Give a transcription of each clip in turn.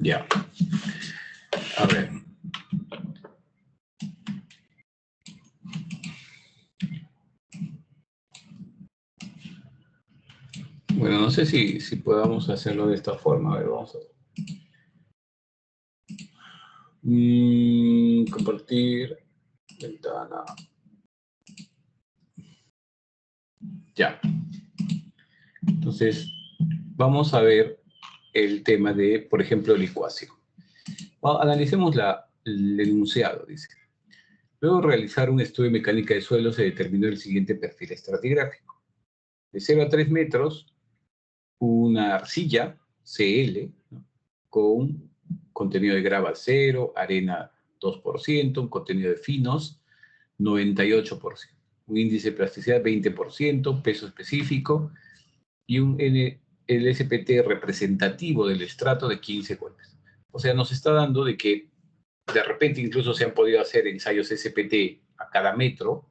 Ya. A ver. Bueno, no sé si podamos hacerlo de esta forma. A ver, vamos a ver. Compartir ventana. Ya. Entonces, vamos a ver el tema de, por ejemplo, licuación. Analicemos el enunciado, dice. Luego de realizar un estudio de mecánica de suelo, se determinó el siguiente perfil estratigráfico. De 0 a 3 metros, una arcilla, CL, ¿no?, con contenido de grava 0, arena 2%, un contenido de finos 98%, un índice de plasticidad 20%, peso específico y el SPT representativo del estrato de 15 golpes. O sea, nos está dando de que de repente incluso se han podido hacer ensayos SPT a cada metro,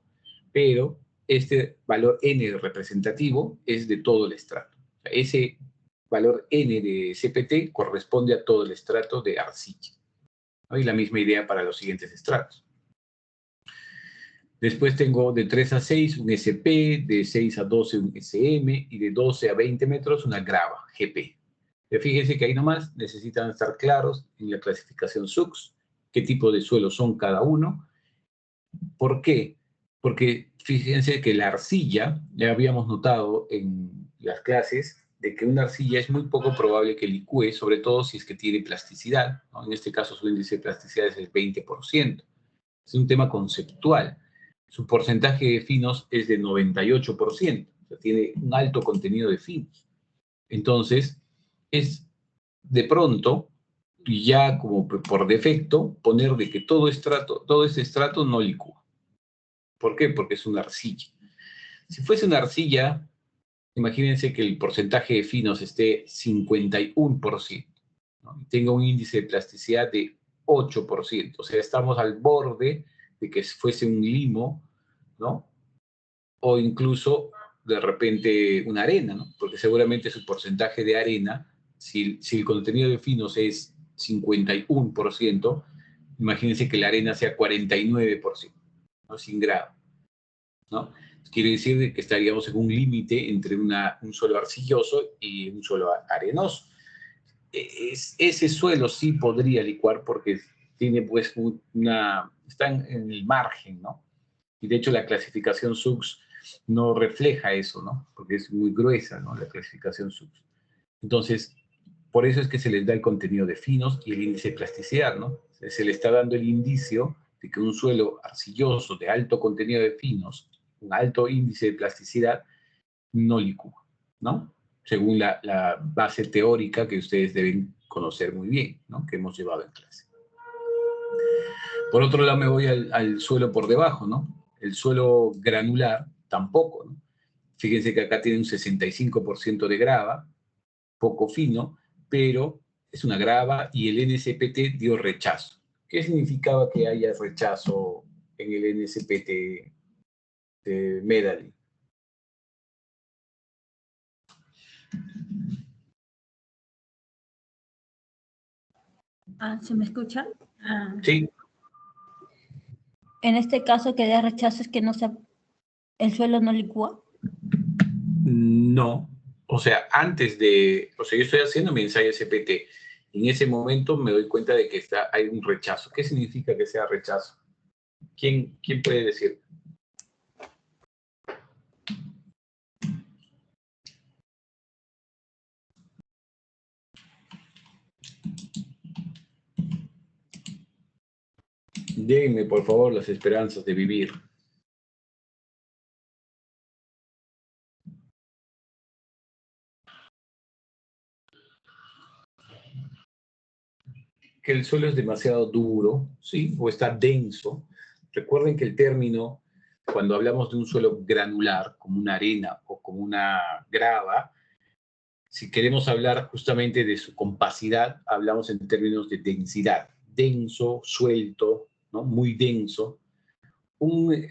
pero este valor N representativo es de todo el estrato. O sea, ese valor N de SPT corresponde a todo el estrato de arcilla, ¿no? Y la misma idea para los siguientes estratos. Después tengo de 3 a 6 un SP, de 6 a 12 un SM y de 12 a 20 metros una grava, GP. Pero fíjense que ahí nomás necesitan estar claros en la clasificación SUX, qué tipo de suelo son cada uno. ¿Por qué? Porque fíjense que la arcilla, ya habíamos notado en las clases, de que una arcilla es muy poco probable que licúe, sobre todo si es que tiene plasticidad, ¿no? En este caso su índice de plasticidad es el 20%. Es un tema conceptual. Su porcentaje de finos es de 98%, o sea, tiene un alto contenido de finos. Entonces, es de pronto, y ya como por defecto, poner de que todo este estrato no licúa. ¿Por qué? Porque es una arcilla. Si fuese una arcilla, imagínense que el porcentaje de finos esté 51%, ¿no? Y tenga un índice de plasticidad de 8%. O sea, estamos al borde de que fuese un limo, ¿no? O incluso, de repente, una arena, ¿no? Porque seguramente su porcentaje de arena, si el contenido de finos es 51%, imagínense que la arena sea 49%, ¿no? Sin grado, ¿no? Quiere decir que estaríamos en un límite entre un suelo arcilloso y un suelo arenoso. Ese suelo sí podría licuar porque tiene pues está en el margen, ¿no? Y de hecho la clasificación SUX no refleja eso, ¿no? Porque es muy gruesa, ¿no?, la clasificación SUX. Entonces, por eso es que se les da el contenido de finos y el índice de plasticidad, ¿no? Se le está dando el indicio de que un suelo arcilloso de alto contenido de finos, un alto índice de plasticidad, no licúa, ¿no? Según la base teórica que ustedes deben conocer muy bien, ¿no?, que hemos llevado en clase. Por otro lado, me voy al suelo por debajo, ¿no? El suelo granular, tampoco, ¿no? Fíjense que acá tiene un 65% de grava, poco fino, pero es una grava y el NSPT dio rechazo. ¿Qué significaba que haya rechazo en el NSPT de Medellín? ¿Se me escucha? Sí. En este caso, que de rechazo es que el suelo no licúa. No. O sea, yo estoy haciendo mi ensayo SPT. En ese momento me doy cuenta de que hay un rechazo. ¿Qué significa que sea rechazo? ¿Quién puede decir? Denme, por favor, las esperanzas de vivir. Que el suelo es demasiado duro, ¿sí? O está denso. Recuerden que el término, cuando hablamos de un suelo granular, como una arena o como una grava, si queremos hablar justamente de su compacidad, hablamos en términos de densidad. Denso, suelto, ¿no?, muy denso. Un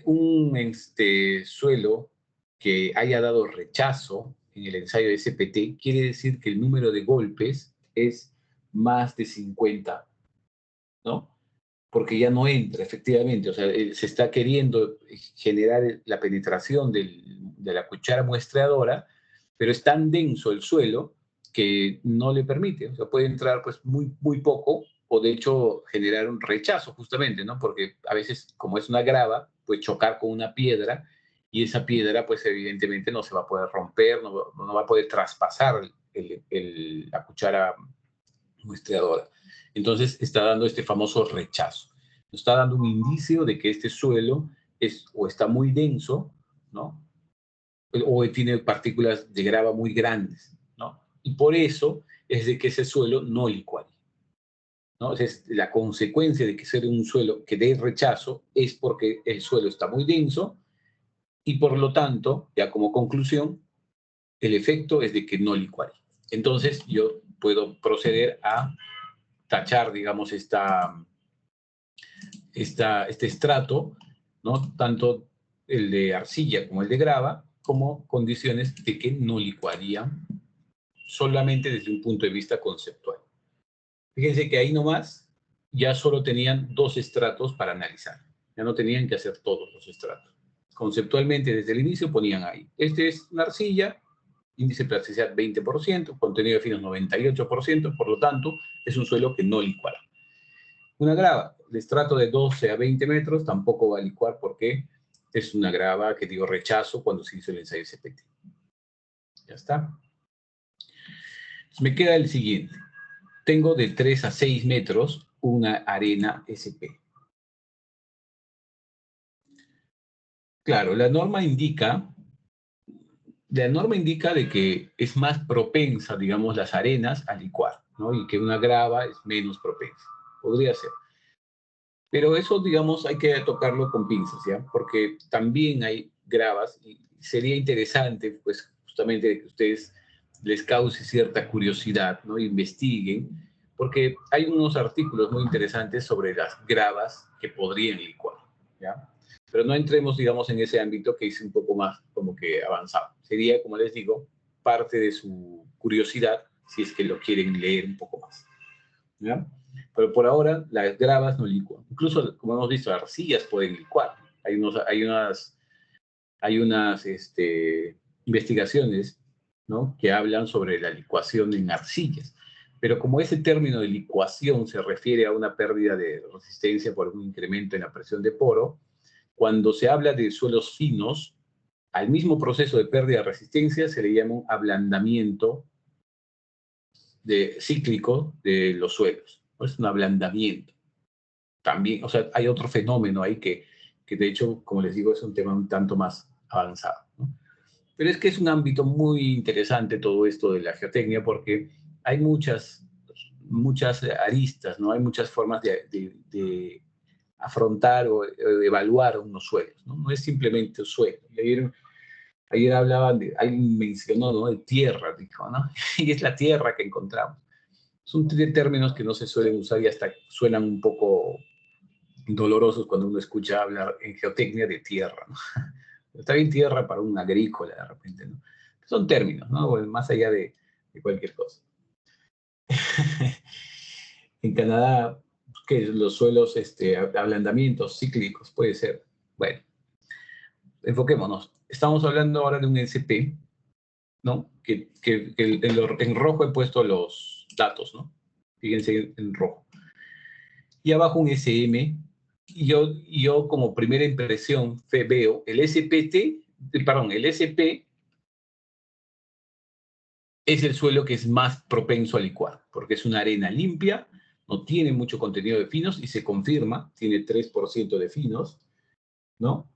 suelo que haya dado rechazo en el ensayo de SPT quiere decir que el número de golpes es más de 50, ¿no? Porque ya no entra, efectivamente. O sea, se está queriendo generar la penetración de la cuchara muestreadora, pero es tan denso el suelo que no le permite. O sea, puede entrar pues muy poco, o de hecho generar un rechazo justamente, ¿no? Porque a veces, como es una grava, puede chocar con una piedra, y esa piedra pues evidentemente no se va a poder romper, no va a poder traspasar la cuchara muestreadora. Entonces está dando este famoso rechazo. Nos está dando un indicio de que este suelo o está muy denso, ¿no? O tiene partículas de grava muy grandes, ¿no? Y por eso es de que ese suelo no licuaría, ¿no? Es la consecuencia de que sea un suelo que dé rechazo es porque el suelo está muy denso, y por lo tanto, ya como conclusión, el efecto es de que no licuaría. Entonces yo puedo proceder a tachar, digamos, este estrato, ¿no? Tanto el de arcilla como el de grava, como condiciones de que no licuarían, solamente desde un punto de vista conceptual. Fíjense que ahí nomás ya solo tenían 2 estratos para analizar. Ya no tenían que hacer todos los estratos. Conceptualmente, desde el inicio ponían ahí. Este es una arcilla, índice de plasticidad 20%, contenido de finos 98%, por lo tanto, es un suelo que no licuará. Una grava de estrato de 12 a 20 metros tampoco va a licuar porque es una grava que dio rechazo cuando se hizo el ensayo CPT. Ya está. Entonces me queda el siguiente. Tengo de 3 a 6 metros una arena SP. Claro, la norma indica de que es más propensa, digamos, las arenas a licuar, ¿no? Y que una grava es menos propensa. Podría ser. Pero eso, digamos, hay que tocarlo con pinzas, ¿ya? Porque también hay gravas y sería interesante, pues, justamente que ustedes les cause cierta curiosidad, ¿no? Investiguen, porque hay unos artículos muy interesantes sobre las gravas que podrían licuar, ¿ya? Pero no entremos, digamos, en ese ámbito que es un poco más como que avanzado. Sería, como les digo, parte de su curiosidad si es que lo quieren leer un poco más, ¿ya? Pero por ahora las gravas no licuan. Incluso, como hemos visto, las arcillas pueden licuar. Hay unas investigaciones, ¿no?, que hablan sobre la licuación en arcillas. Pero como ese término de licuación se refiere a una pérdida de resistencia por un incremento en la presión de poro, cuando se habla de suelos finos, al mismo proceso de pérdida de resistencia se le llama un ablandamiento cíclico de los suelos. Es un ablandamiento. También, o sea, hay otro fenómeno ahí que de hecho, como les digo, es un tema un tanto más avanzado, ¿no? Pero es que es un ámbito muy interesante todo esto de la geotecnia, porque hay muchas aristas, ¿no? Hay muchas formas de afrontar o evaluar unos suelos, ¿no? No es simplemente un suelo. Ayer hablaban alguien mencionó, ¿no?, de tierra, dijo, ¿no? Y es la tierra que encontramos. Son términos que no se suelen usar y hasta suenan un poco dolorosos cuando uno escucha hablar en geotecnia de tierra, ¿no? Está bien tierra para un agrícola de repente, ¿no? Son términos, ¿no? Más allá de cualquier cosa. En Canadá, ¿qué? Los suelos, ablandamientos cíclicos, puede ser. Bueno, enfoquémonos. Estamos hablando ahora de un SP, ¿no? En rojo he puesto los datos, ¿no? Fíjense en rojo. Y abajo un SM. Y yo como primera impresión veo el el SP es el suelo que es más propenso a licuar, porque es una arena limpia, no tiene mucho contenido de finos y se confirma, tiene 3% de finos, ¿no?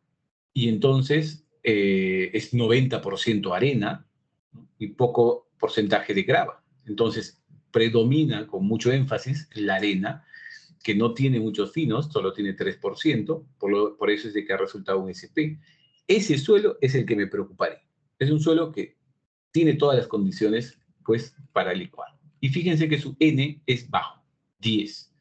Y entonces es 90% arena, ¿no?, y poco porcentaje de grava. Entonces predomina con mucho énfasis la arena, que no tiene muchos finos, solo tiene 3%, por eso es de que ha resultado un SP. Ese suelo es el que me preocuparía. Es un suelo que tiene todas las condiciones, pues, para licuar. Y fíjense que su N es bajo, 10,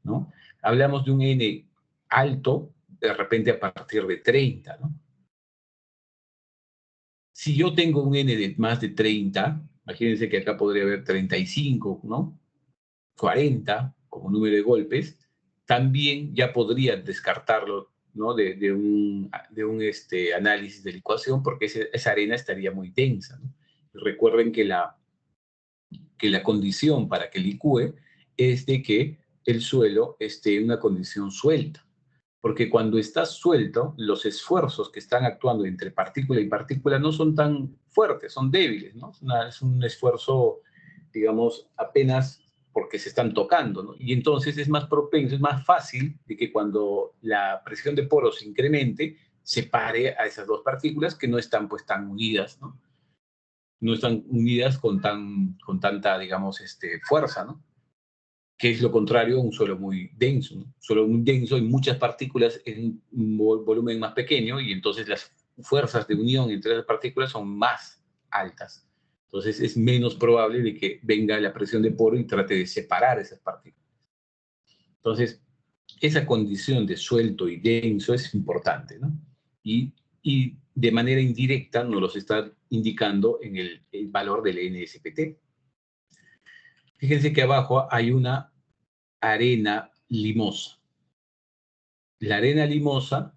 ¿no? Hablamos de un N alto, de repente a partir de 30, ¿no? Si yo tengo un N de más de 30, imagínense que acá podría haber 35, ¿no? 40 como número de golpes, también ya podrían descartarlo, ¿no? de un análisis de licuación, porque esa arena estaría muy densa, ¿no? Recuerden que la condición para que licúe es de que el suelo esté en una condición suelta. Porque cuando está suelto, los esfuerzos que están actuando entre partícula y partícula no son tan fuertes, son débiles, ¿no? Es un esfuerzo, digamos, apenas porque se están tocando, ¿no? Y entonces es más propenso, es más fácil de que cuando la presión de poros se incremente, separe a esas dos partículas que no están pues tan unidas, ¿no? No están unidas con tanta, digamos, fuerza, ¿no? Que es lo contrario a un suelo muy denso, ¿no? Un suelo muy denso y muchas partículas en un volumen más pequeño y entonces las fuerzas de unión entre las partículas son más altas. Entonces es menos probable de que venga la presión de poro y trate de separar esas partículas. Entonces, esa condición de suelto y denso es importante, ¿no? Y de manera indirecta nos los está indicando en el valor del NSPT. Fíjense que abajo hay una arena limosa. La arena limosa,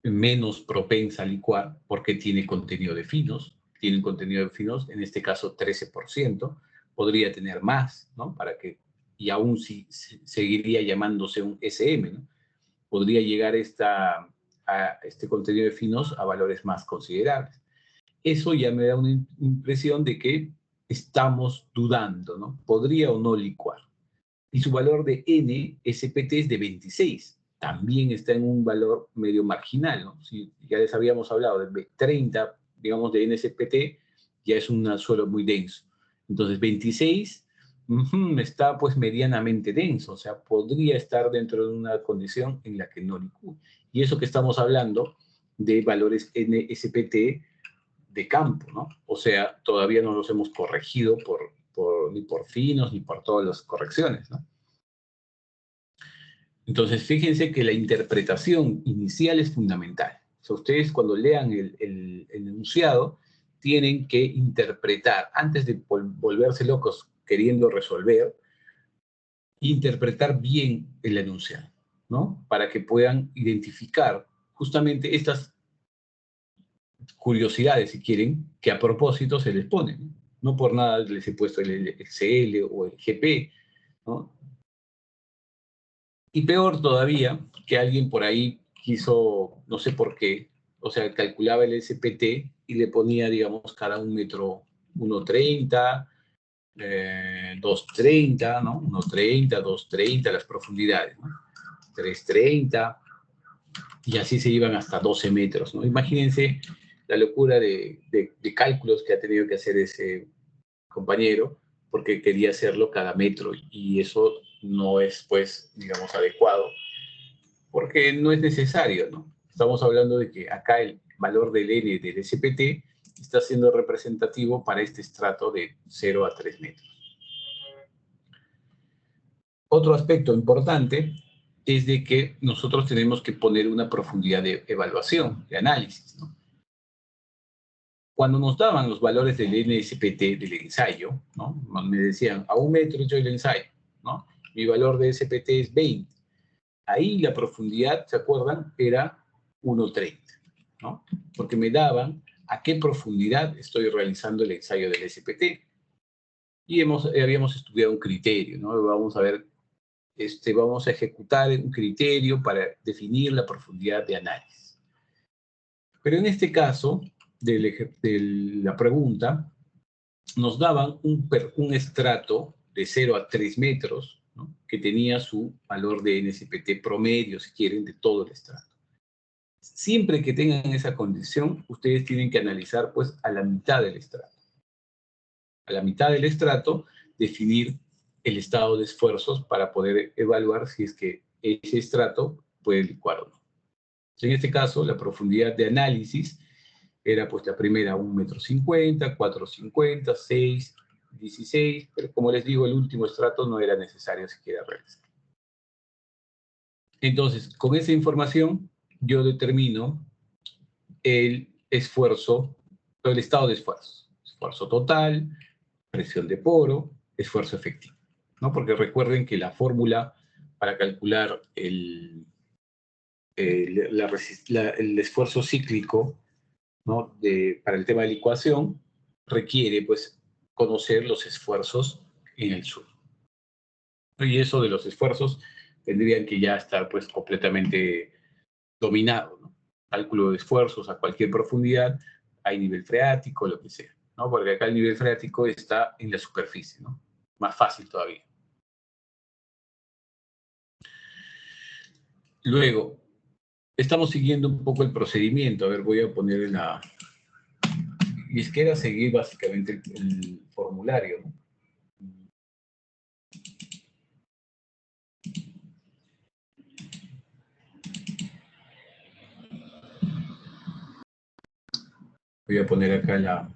menos propensa a licuar porque tiene contenido de finos, tiene un contenido de finos, en este caso 13%, podría tener más, ¿no? Y aún si seguiría llamándose un SM, ¿no? Podría llegar a este contenido de finos a valores más considerables. Eso ya me da una impresión de que estamos dudando, ¿no? ¿Podría o no licuar? Y su valor de NSPT es de 26. También está en un valor medio marginal, ¿no? Si ya les habíamos hablado de 30, digamos, de NSPT, ya es un suelo muy denso. Entonces, 26 está pues medianamente denso, o sea, podría estar dentro de una condición en la que no licúe. Y eso que estamos hablando de valores NSPT de campo, ¿no? O sea, todavía no los hemos corregido ni por finos ni por todas las correcciones, ¿no? Entonces, fíjense que la interpretación inicial es fundamental. O sea, ustedes cuando lean el enunciado tienen que interpretar, antes de volverse locos queriendo resolver, interpretar bien el enunciado, ¿no? Para que puedan identificar justamente estas curiosidades, si quieren, que a propósito se les ponen. No por nada les he puesto el CL o el GP, ¿no? Y peor todavía, que alguien por ahí quiso, no sé por qué, o sea, calculaba el SPT y le ponía, digamos, cada un metro 1,30, 2,30, ¿no? 1,30, 2,30 las profundidades, ¿no? 3,30, y así se iban hasta 12 metros, ¿no? Imagínense la locura de cálculos que ha tenido que hacer ese compañero, porque quería hacerlo cada metro, y eso no es, pues, digamos, adecuado, porque no es necesario, ¿no? Estamos hablando de que acá el valor del N del SPT está siendo representativo para este estrato de 0 a 3 metros. Otro aspecto importante es de que nosotros tenemos que poner una profundidad de evaluación, de análisis, ¿no? Cuando nos daban los valores del NSPT del ensayo, ¿no? Me decían, a 1 metro hecho el ensayo, ¿no? Mi valor de SPT es 20. Ahí la profundidad, ¿se acuerdan? Era 1,30, ¿no? Porque me daban a qué profundidad estoy realizando el ensayo del SPT. Y habíamos estudiado un criterio, ¿no? Vamos a ver, vamos a ejecutar un criterio para definir la profundidad de análisis. Pero en este caso, de la pregunta, nos daban un estrato de 0 a 3 metros, ¿no? Que tenía su valor de NSPT promedio, si quieren, de todo el estrato. Siempre que tengan esa condición, ustedes tienen que analizar, pues, a la mitad del estrato. A la mitad del estrato, definir el estado de esfuerzos para poder evaluar si es que ese estrato puede licuar o no. En este caso, la profundidad de análisis era, pues, la primera 1,50 m, 4,50, 6, 16, pero como les digo, el último estrato no era necesario siquiera realizar. Entonces, con esa información, yo determino el esfuerzo, el estado de esfuerzo. Esfuerzo total, presión de poro, esfuerzo efectivo, ¿no? Porque recuerden que la fórmula para calcular el esfuerzo cíclico, ¿no? Para el tema de la ecuación requiere, pues, conocer los esfuerzos en el suelo. Y eso de los esfuerzos tendrían que ya estar, pues, completamente dominado, ¿no? Cálculo de esfuerzos a cualquier profundidad, hay nivel freático, lo que sea, ¿no? Porque acá el nivel freático está en la superficie, ¿no? Más fácil todavía. Luego, estamos siguiendo un poco el procedimiento. A ver, voy a poner en la... Y es que era seguir básicamente el formulario, ¿no? Voy a poner acá la...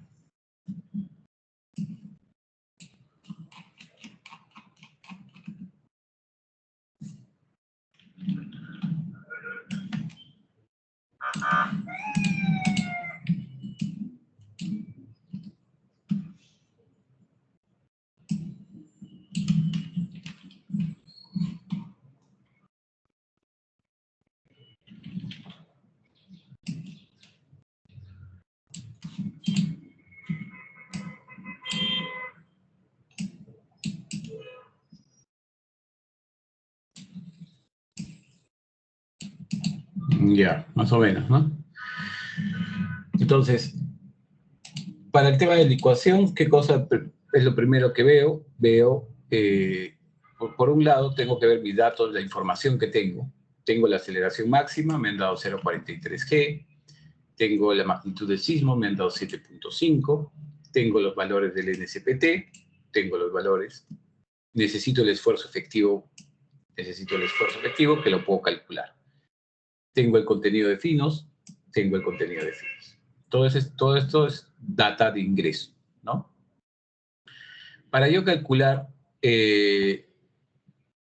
Ya, más o menos, ¿no? Entonces, para el tema de la ecuación, ¿qué cosa es lo primero que veo? Veo, por un lado, tengo que ver mis datos, la información que tengo. Tengo la aceleración máxima, me han dado 0,43 G. Tengo la magnitud del sismo, me han dado 7,5. Tengo los valores del NSPT, tengo los valores. Necesito el esfuerzo efectivo que lo puedo calcular. Tengo el contenido de finos, tengo el contenido de finos. Todo esto es data de ingreso, ¿no? Para yo calcular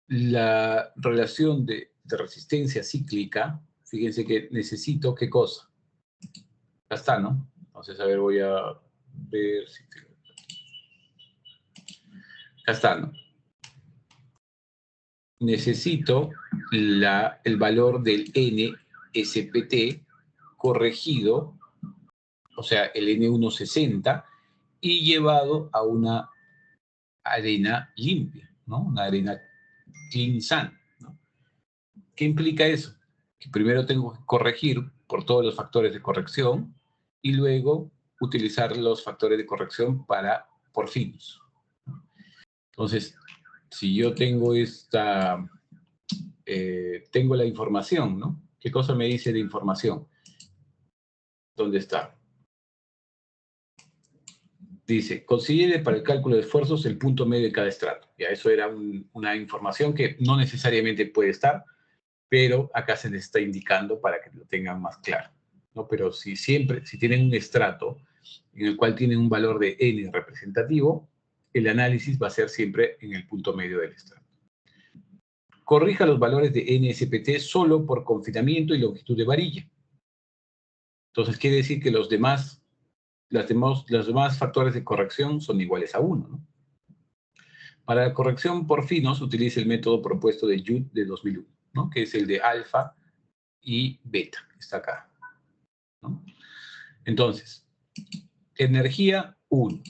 la relación de resistencia cíclica, fíjense que necesito ¿qué cosa? Ya está, ¿no? Entonces, a ver, voy a ver si... Ya está, ¿no? Necesito el valor del NSPT corregido, o sea, el N160, y llevado a una arena limpia, ¿no? Una arena clean sand, ¿no? ¿Qué implica eso? Que primero tengo que corregir por todos los factores de corrección y luego utilizar los factores de corrección por finos. Entonces, si yo tengo tengo la información, ¿no? ¿Qué cosa me dice de información? ¿Dónde está? Dice, considere para el cálculo de esfuerzos el punto medio de cada estrato. Ya, eso era una información que no necesariamente puede estar, pero acá se les está indicando para que lo tengan más claro, ¿no? Pero si tienen un estrato en el cual tienen un valor de n representativo, el análisis va a ser siempre en el punto medio del estrato. Corrija los valores de NSPT solo por confinamiento y longitud de varilla. Entonces quiere decir que los demás factores de corrección son iguales a 1, ¿no? Para la corrección por finos, utilice el método propuesto de Judd de 2001, ¿no? Que es el de alfa y beta, que está acá, ¿no? Entonces, energía 1,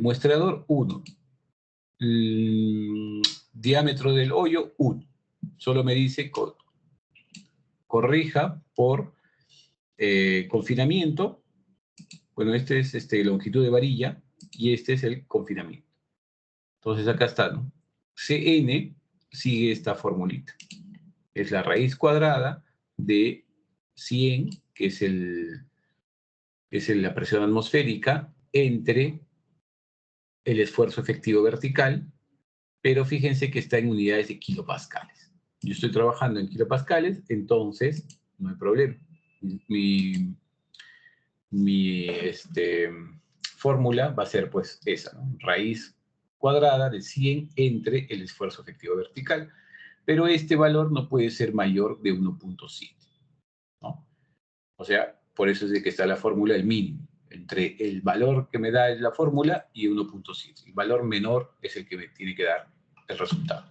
muestreador 1, diámetro del hoyo 1. Solo me dice corrija por confinamiento. Bueno, este es longitud de varilla y este es el confinamiento. Entonces acá está, ¿no? Cn sigue esta formulita. Es la raíz cuadrada de 100, que es la presión atmosférica, entre el esfuerzo efectivo vertical, pero fíjense que está en unidades de kilopascales. Yo estoy trabajando en kilopascales, entonces no hay problema. Mi fórmula va a ser pues esa, ¿no? Raíz cuadrada de 100 entre el esfuerzo efectivo vertical, pero este valor no puede ser mayor de 1,7, ¿no? O sea, por eso es de que está la fórmula del mínimo, entre el valor que me da la fórmula y 1,7. El valor menor es el que me tiene que dar el resultado.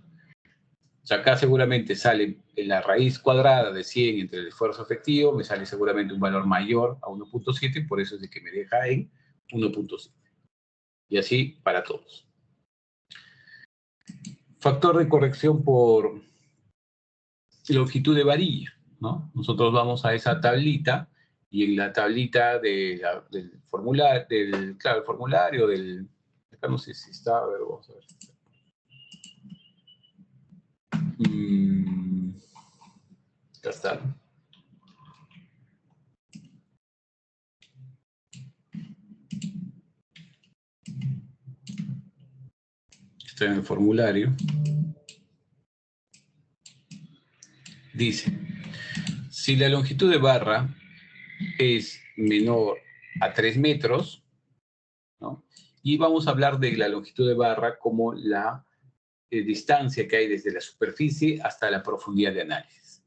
O sea, acá seguramente sale la raíz cuadrada de 100 entre el esfuerzo efectivo, me sale seguramente un valor mayor a 1.7, por eso es de que me deja en 1.7. Y así para todos. Factor de corrección por longitud de varilla, ¿no? Nosotros vamos a esa tablita y en la tablita del formulario, claro, el formulario acá no sé si está, a ver, vamos a ver. Ya está. Está en el formulario. Dice, si la longitud de barra es menor a 3 metros, ¿no? Y vamos a hablar de la longitud de barra como la distancia que hay desde la superficie hasta la profundidad de análisis,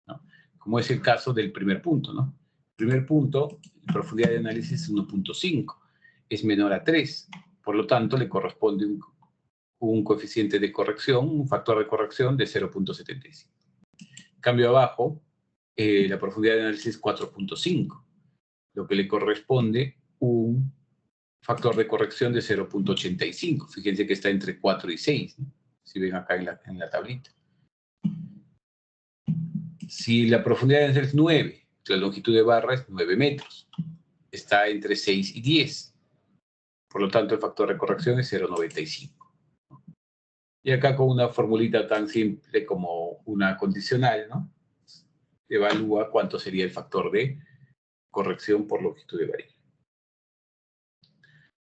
¿no? Como es el caso del primer punto, ¿no? El primer punto, la profundidad de análisis es 1.5, es menor a 3, por lo tanto le corresponde un coeficiente de corrección, un factor de corrección de 0.75. Cambio abajo, la profundidad de análisis es 4.5, lo que le corresponde un factor de corrección de 0.85. Fíjense que está entre 4 y 6, ¿no? Si ven acá en la tablita. Si la profundidad de análisis es 9, la longitud de barra es 9 metros. Está entre 6 y 10. Por lo tanto, el factor de corrección es 0.95. Y acá con una formulita tan simple como una condicional, ¿no? Evalúa cuánto sería el factor de corrección por longitud de varilla.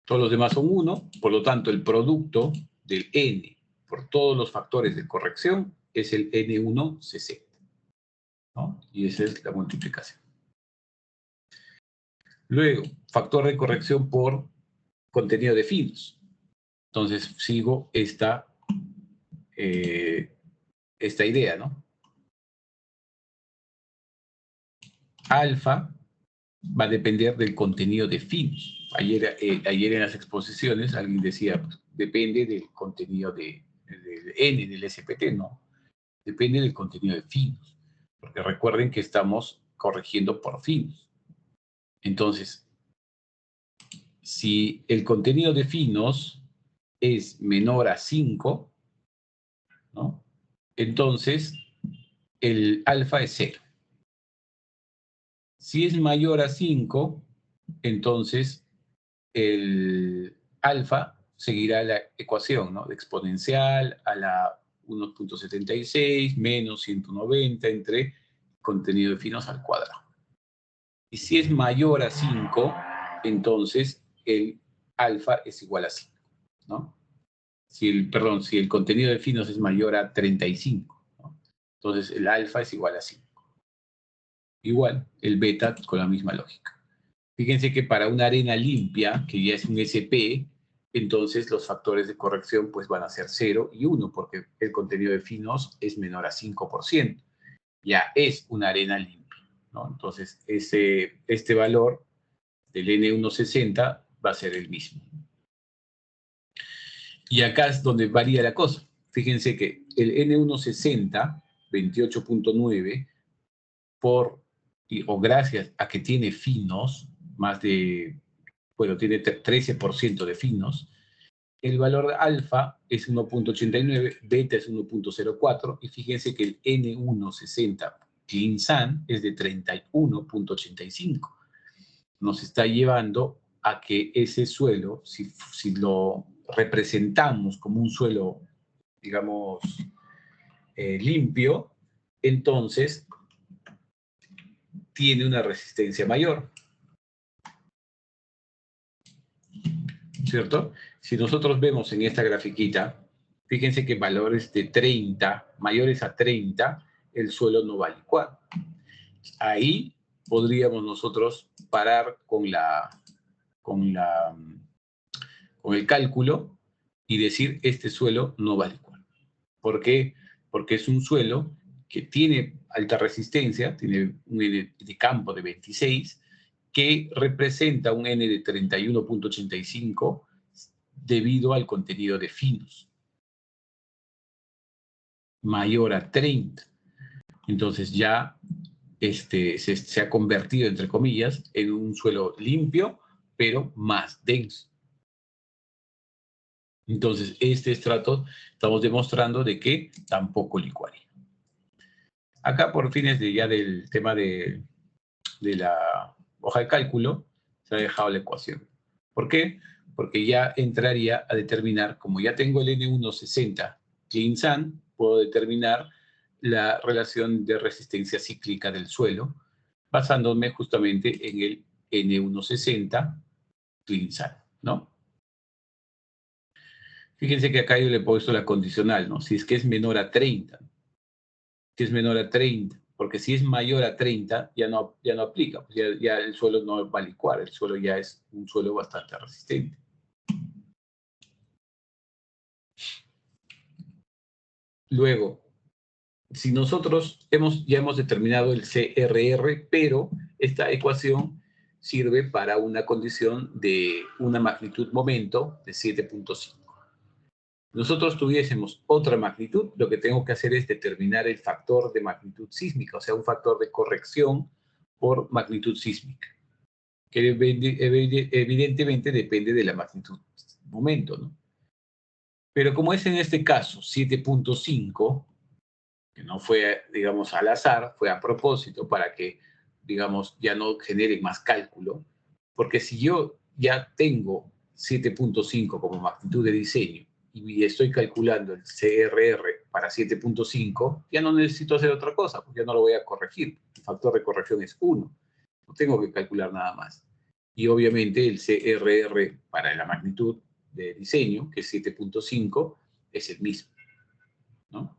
Todos los demás son 1, por lo tanto el producto del n por todos los factores de corrección es el N160, ¿no? Y esa es la multiplicación. Luego, factor de corrección por contenido de finos. Entonces sigo esta idea, ¿no? Alfa va a depender del contenido de finos. Ayer en las exposiciones alguien decía, pues, depende del contenido del N, del SPT, no. Depende del contenido de finos. Porque recuerden que estamos corrigiendo por finos. Entonces, si el contenido de finos es menor a 5, ¿no? Entonces el alfa es 0. Si es mayor a 5, entonces el alfa seguirá la ecuación, ¿no? De exponencial a la 1.76 menos 190 entre contenido de finos al cuadrado. Y si es mayor a 5, entonces el alfa es igual a 5, ¿no? Si el contenido de finos es mayor a 35, ¿no? Entonces el alfa es igual a 5. Igual el beta con la misma lógica. Fíjense que para una arena limpia, que ya es un SP, entonces los factores de corrección pues van a ser 0 y 1, porque el contenido de finos es menor a 5%. Ya es una arena limpia, ¿no? Entonces este valor del N160 va a ser el mismo. Y acá es donde varía la cosa. Fíjense que el N160, 28.9, o gracias a que tiene finos, tiene 13% de finos, el valor de alfa es 1.89, beta es 1.04, y fíjense que el N160 Clean es de 31.85. Nos está llevando a que ese suelo, si lo representamos como un suelo, digamos, limpio, entonces tiene una resistencia mayor, ¿cierto? Si nosotros vemos en esta grafiquita, fíjense que valores de 30, mayores a 30, el suelo no va a licuar. Ahí podríamos nosotros parar con el cálculo y decir, este suelo no va a licuar. ¿Por qué? Porque es un suelo que tiene alta resistencia, tiene un N de campo de 26, que representa un N de 31.85 debido al contenido de finos. mayor a 30. Entonces ya se ha convertido, entre comillas, en un suelo limpio, pero más denso. Entonces, este estrato estamos demostrando de que tampoco licuaría. Acá, por fines del tema de la hoja de cálculo, se ha dejado la ecuación. ¿Por qué? Porque ya entraría a determinar, como ya tengo el N160 clean sand, puedo determinar la relación de resistencia cíclica del suelo, basándome justamente en el N160 clean sand, ¿no? Fíjense que acá yo le he puesto la condicional, ¿no? Si es que es menor a 30. Si es menor a 30. Porque si es mayor a 30, ya no aplica. Pues ya el suelo no va a licuar. El suelo ya es un suelo bastante resistente. Luego, si nosotros ya hemos determinado el CRR, pero esta ecuación sirve para una condición de una magnitud momento de 7.5. Nosotros tuviésemos otra magnitud, lo que tengo que hacer es determinar el factor de magnitud sísmica, o sea, un factor de corrección por magnitud sísmica, que evidentemente depende de la magnitud momento, ¿no? Pero como es en este caso 7.5, que no fue, digamos, al azar, fue a propósito para que, digamos, ya no genere más cálculo, porque si yo ya tengo 7.5 como magnitud de diseño y estoy calculando el CRR para 7.5, ya no necesito hacer otra cosa, porque ya no lo voy a corregir. El factor de corrección es 1. No tengo que calcular nada más. Y obviamente el CRR para la magnitud de diseño, que es 7.5, es el mismo, ¿no?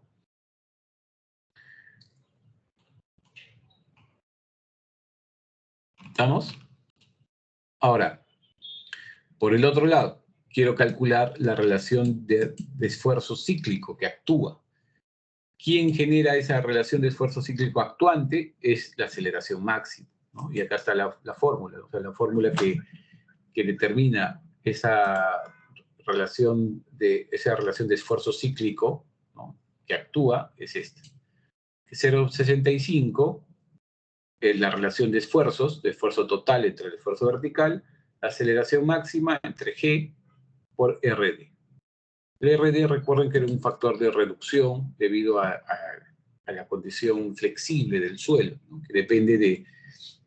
¿Estamos? Ahora, por el otro lado, quiero calcular la relación de esfuerzo cíclico que actúa. ¿Quién genera esa relación de esfuerzo cíclico actuante? Es la aceleración máxima, ¿no? Y acá está la fórmula, o sea, la fórmula que determina esa relación de esfuerzo cíclico, ¿no?, que actúa es esta. 0,65 es la relación de esfuerzos, de esfuerzo total entre el esfuerzo vertical, la aceleración máxima entre G por RD. El RD, recuerden que era un factor de reducción debido a la condición flexible del suelo, ¿no?, que depende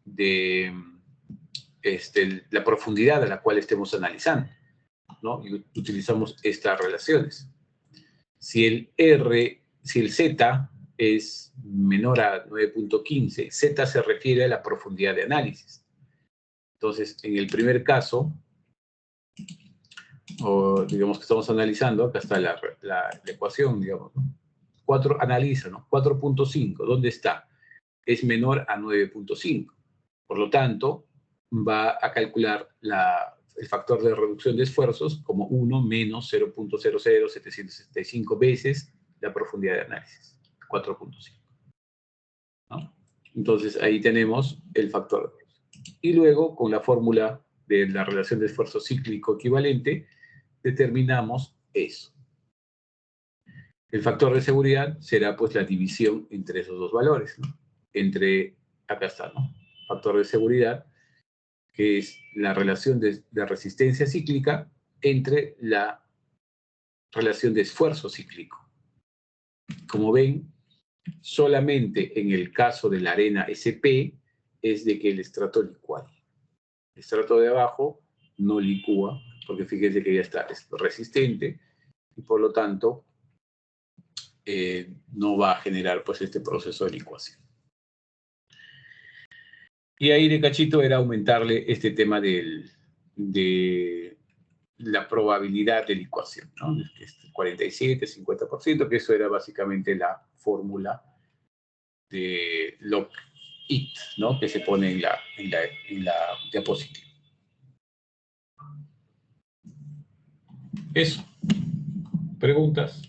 de la profundidad a la cual estemos analizando, ¿no? Y utilizamos estas relaciones. Si el Z es menor a 9.15, Z se refiere a la profundidad de análisis. Entonces, en el primer caso, o digamos que estamos analizando, acá está la ecuación, digamos, ¿no? Analiza, ¿no? 4.5, ¿dónde está? Es menor a 9.5. Por lo tanto, va a calcular el factor de reducción de esfuerzos como 1 menos 0.00765 veces la profundidad de análisis, 4.5. ¿No? Entonces, ahí tenemos el factor. Y luego, con la fórmula de la relación de esfuerzo cíclico equivalente, determinamos eso. El factor de seguridad será pues la división entre esos dos valores, ¿no? Acá está, ¿no? Factor de seguridad, que es la relación de resistencia cíclica entre la relación de esfuerzo cíclico. Como ven, solamente en el caso de la arena SP es de que el estrato licúa. El estrato de abajo no licúa, porque fíjense que ya está, es resistente, y por lo tanto no va a generar pues este proceso de licuación. Y ahí de cachito era aumentarle este tema de la probabilidad de licuación, ¿no? 47, 50%, que eso era básicamente la fórmula de log-it, ¿no?, que se pone en la diapositiva. Eso. ¿Preguntas?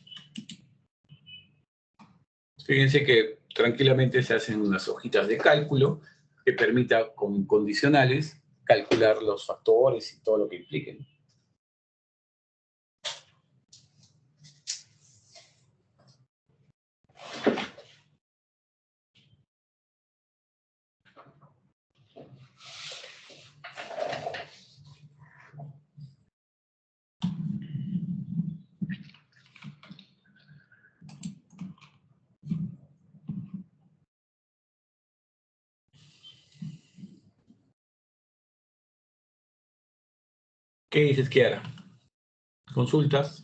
Fíjense que tranquilamente se hacen unas hojitas de cálculo que permita con condicionales calcular los factores y todo lo que impliquen. ¿Qué dices, Kiara? ¿Consultas?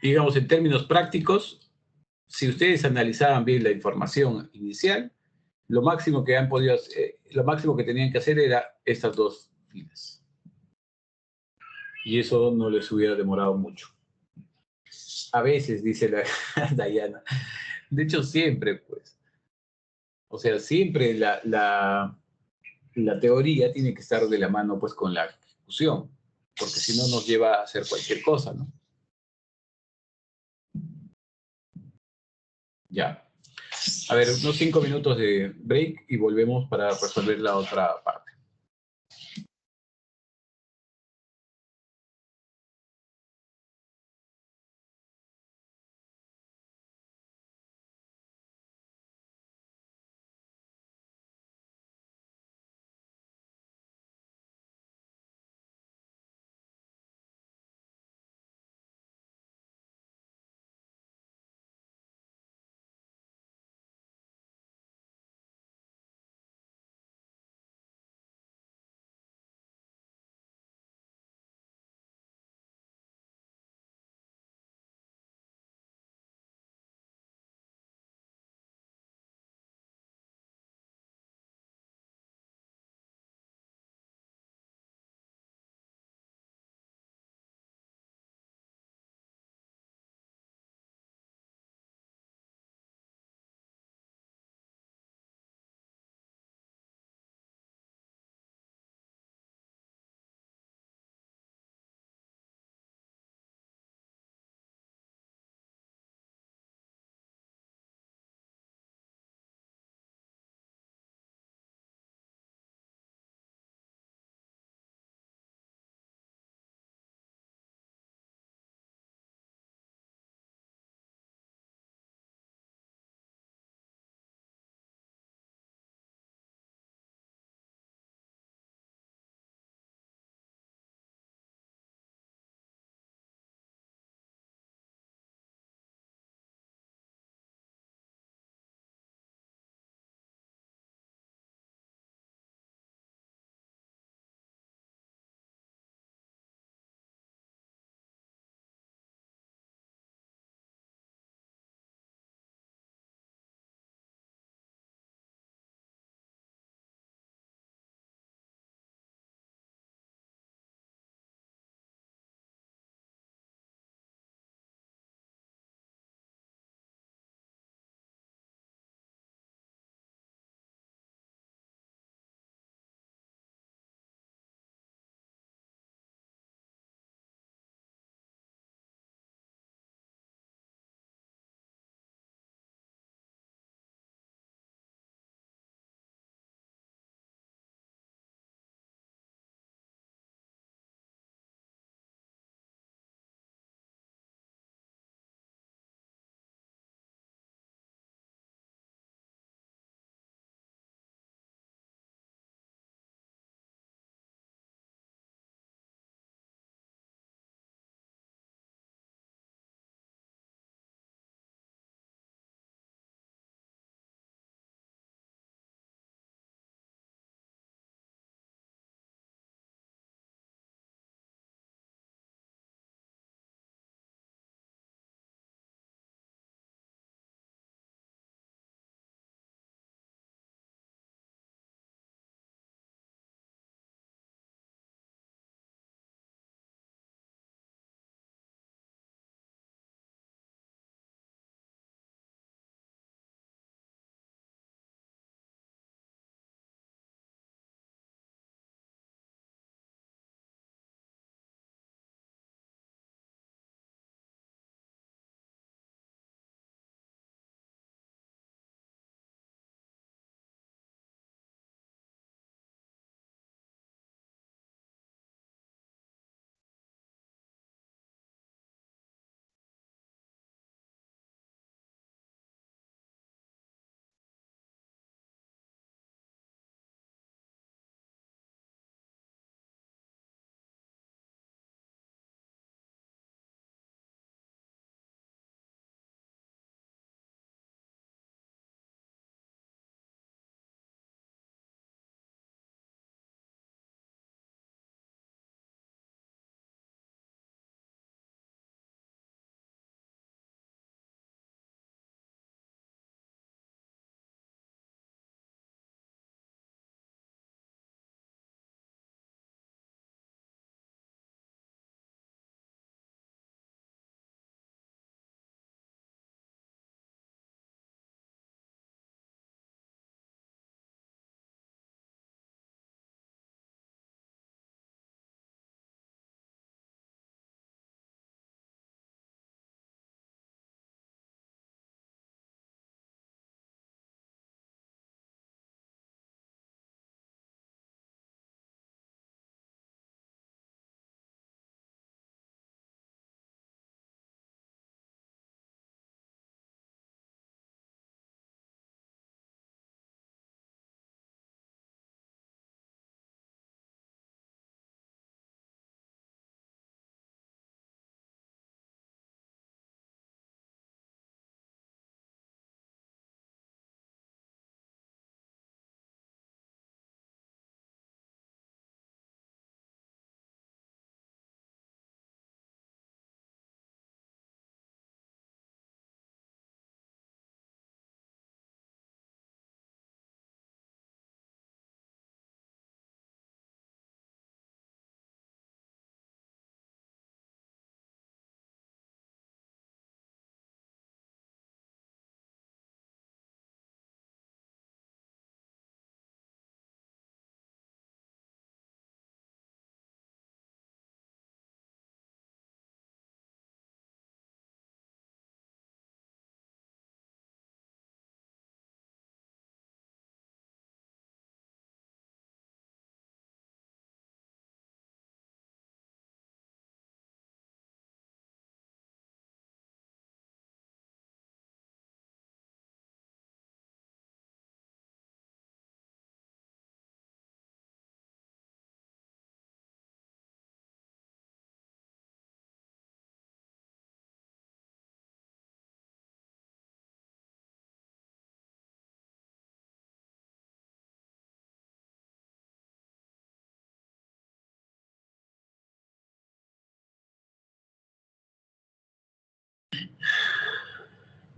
Digamos, en términos prácticos, si ustedes analizaban bien la información inicial, lo máximo que han podido hacer, lo máximo que tenían que hacer era estas dos filas. Y eso no les hubiera demorado mucho. A veces, dice la Dayana. De hecho, siempre, pues. O sea, siempre la teoría tiene que estar de la mano, pues, con la ejecución. Porque si no, nos lleva a hacer cualquier cosa, ¿no? Ya. A ver, unos 5 minutos de break y volvemos para resolver la otra parte.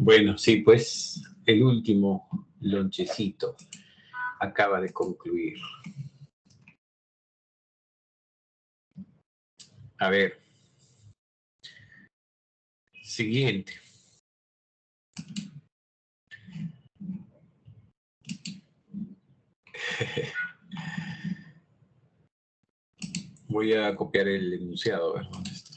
Bueno, sí, pues el último lonchecito acaba de concluir. A ver. Siguiente. Voy a copiar el enunciado, a ver dónde está.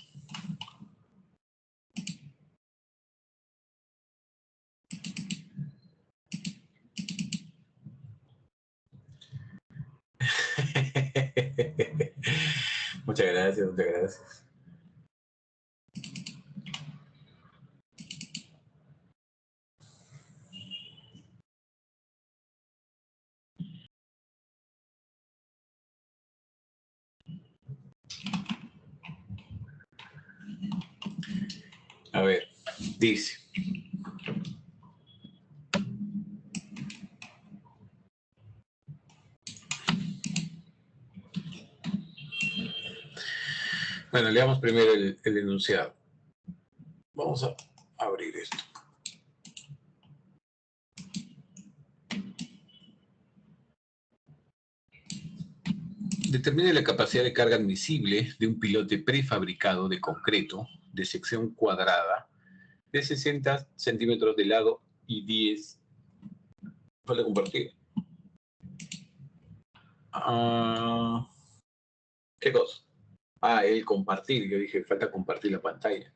Muchas gracias, muchas gracias. A ver, dice. Bueno, leamos primero el enunciado. Vamos a abrir esto. Determine la capacidad de carga admisible de un pilote prefabricado de concreto de sección cuadrada de 60 centímetros de lado y 10. Falta compartir. ¿Qué cosa? El compartir. Yo dije, falta compartir la pantalla.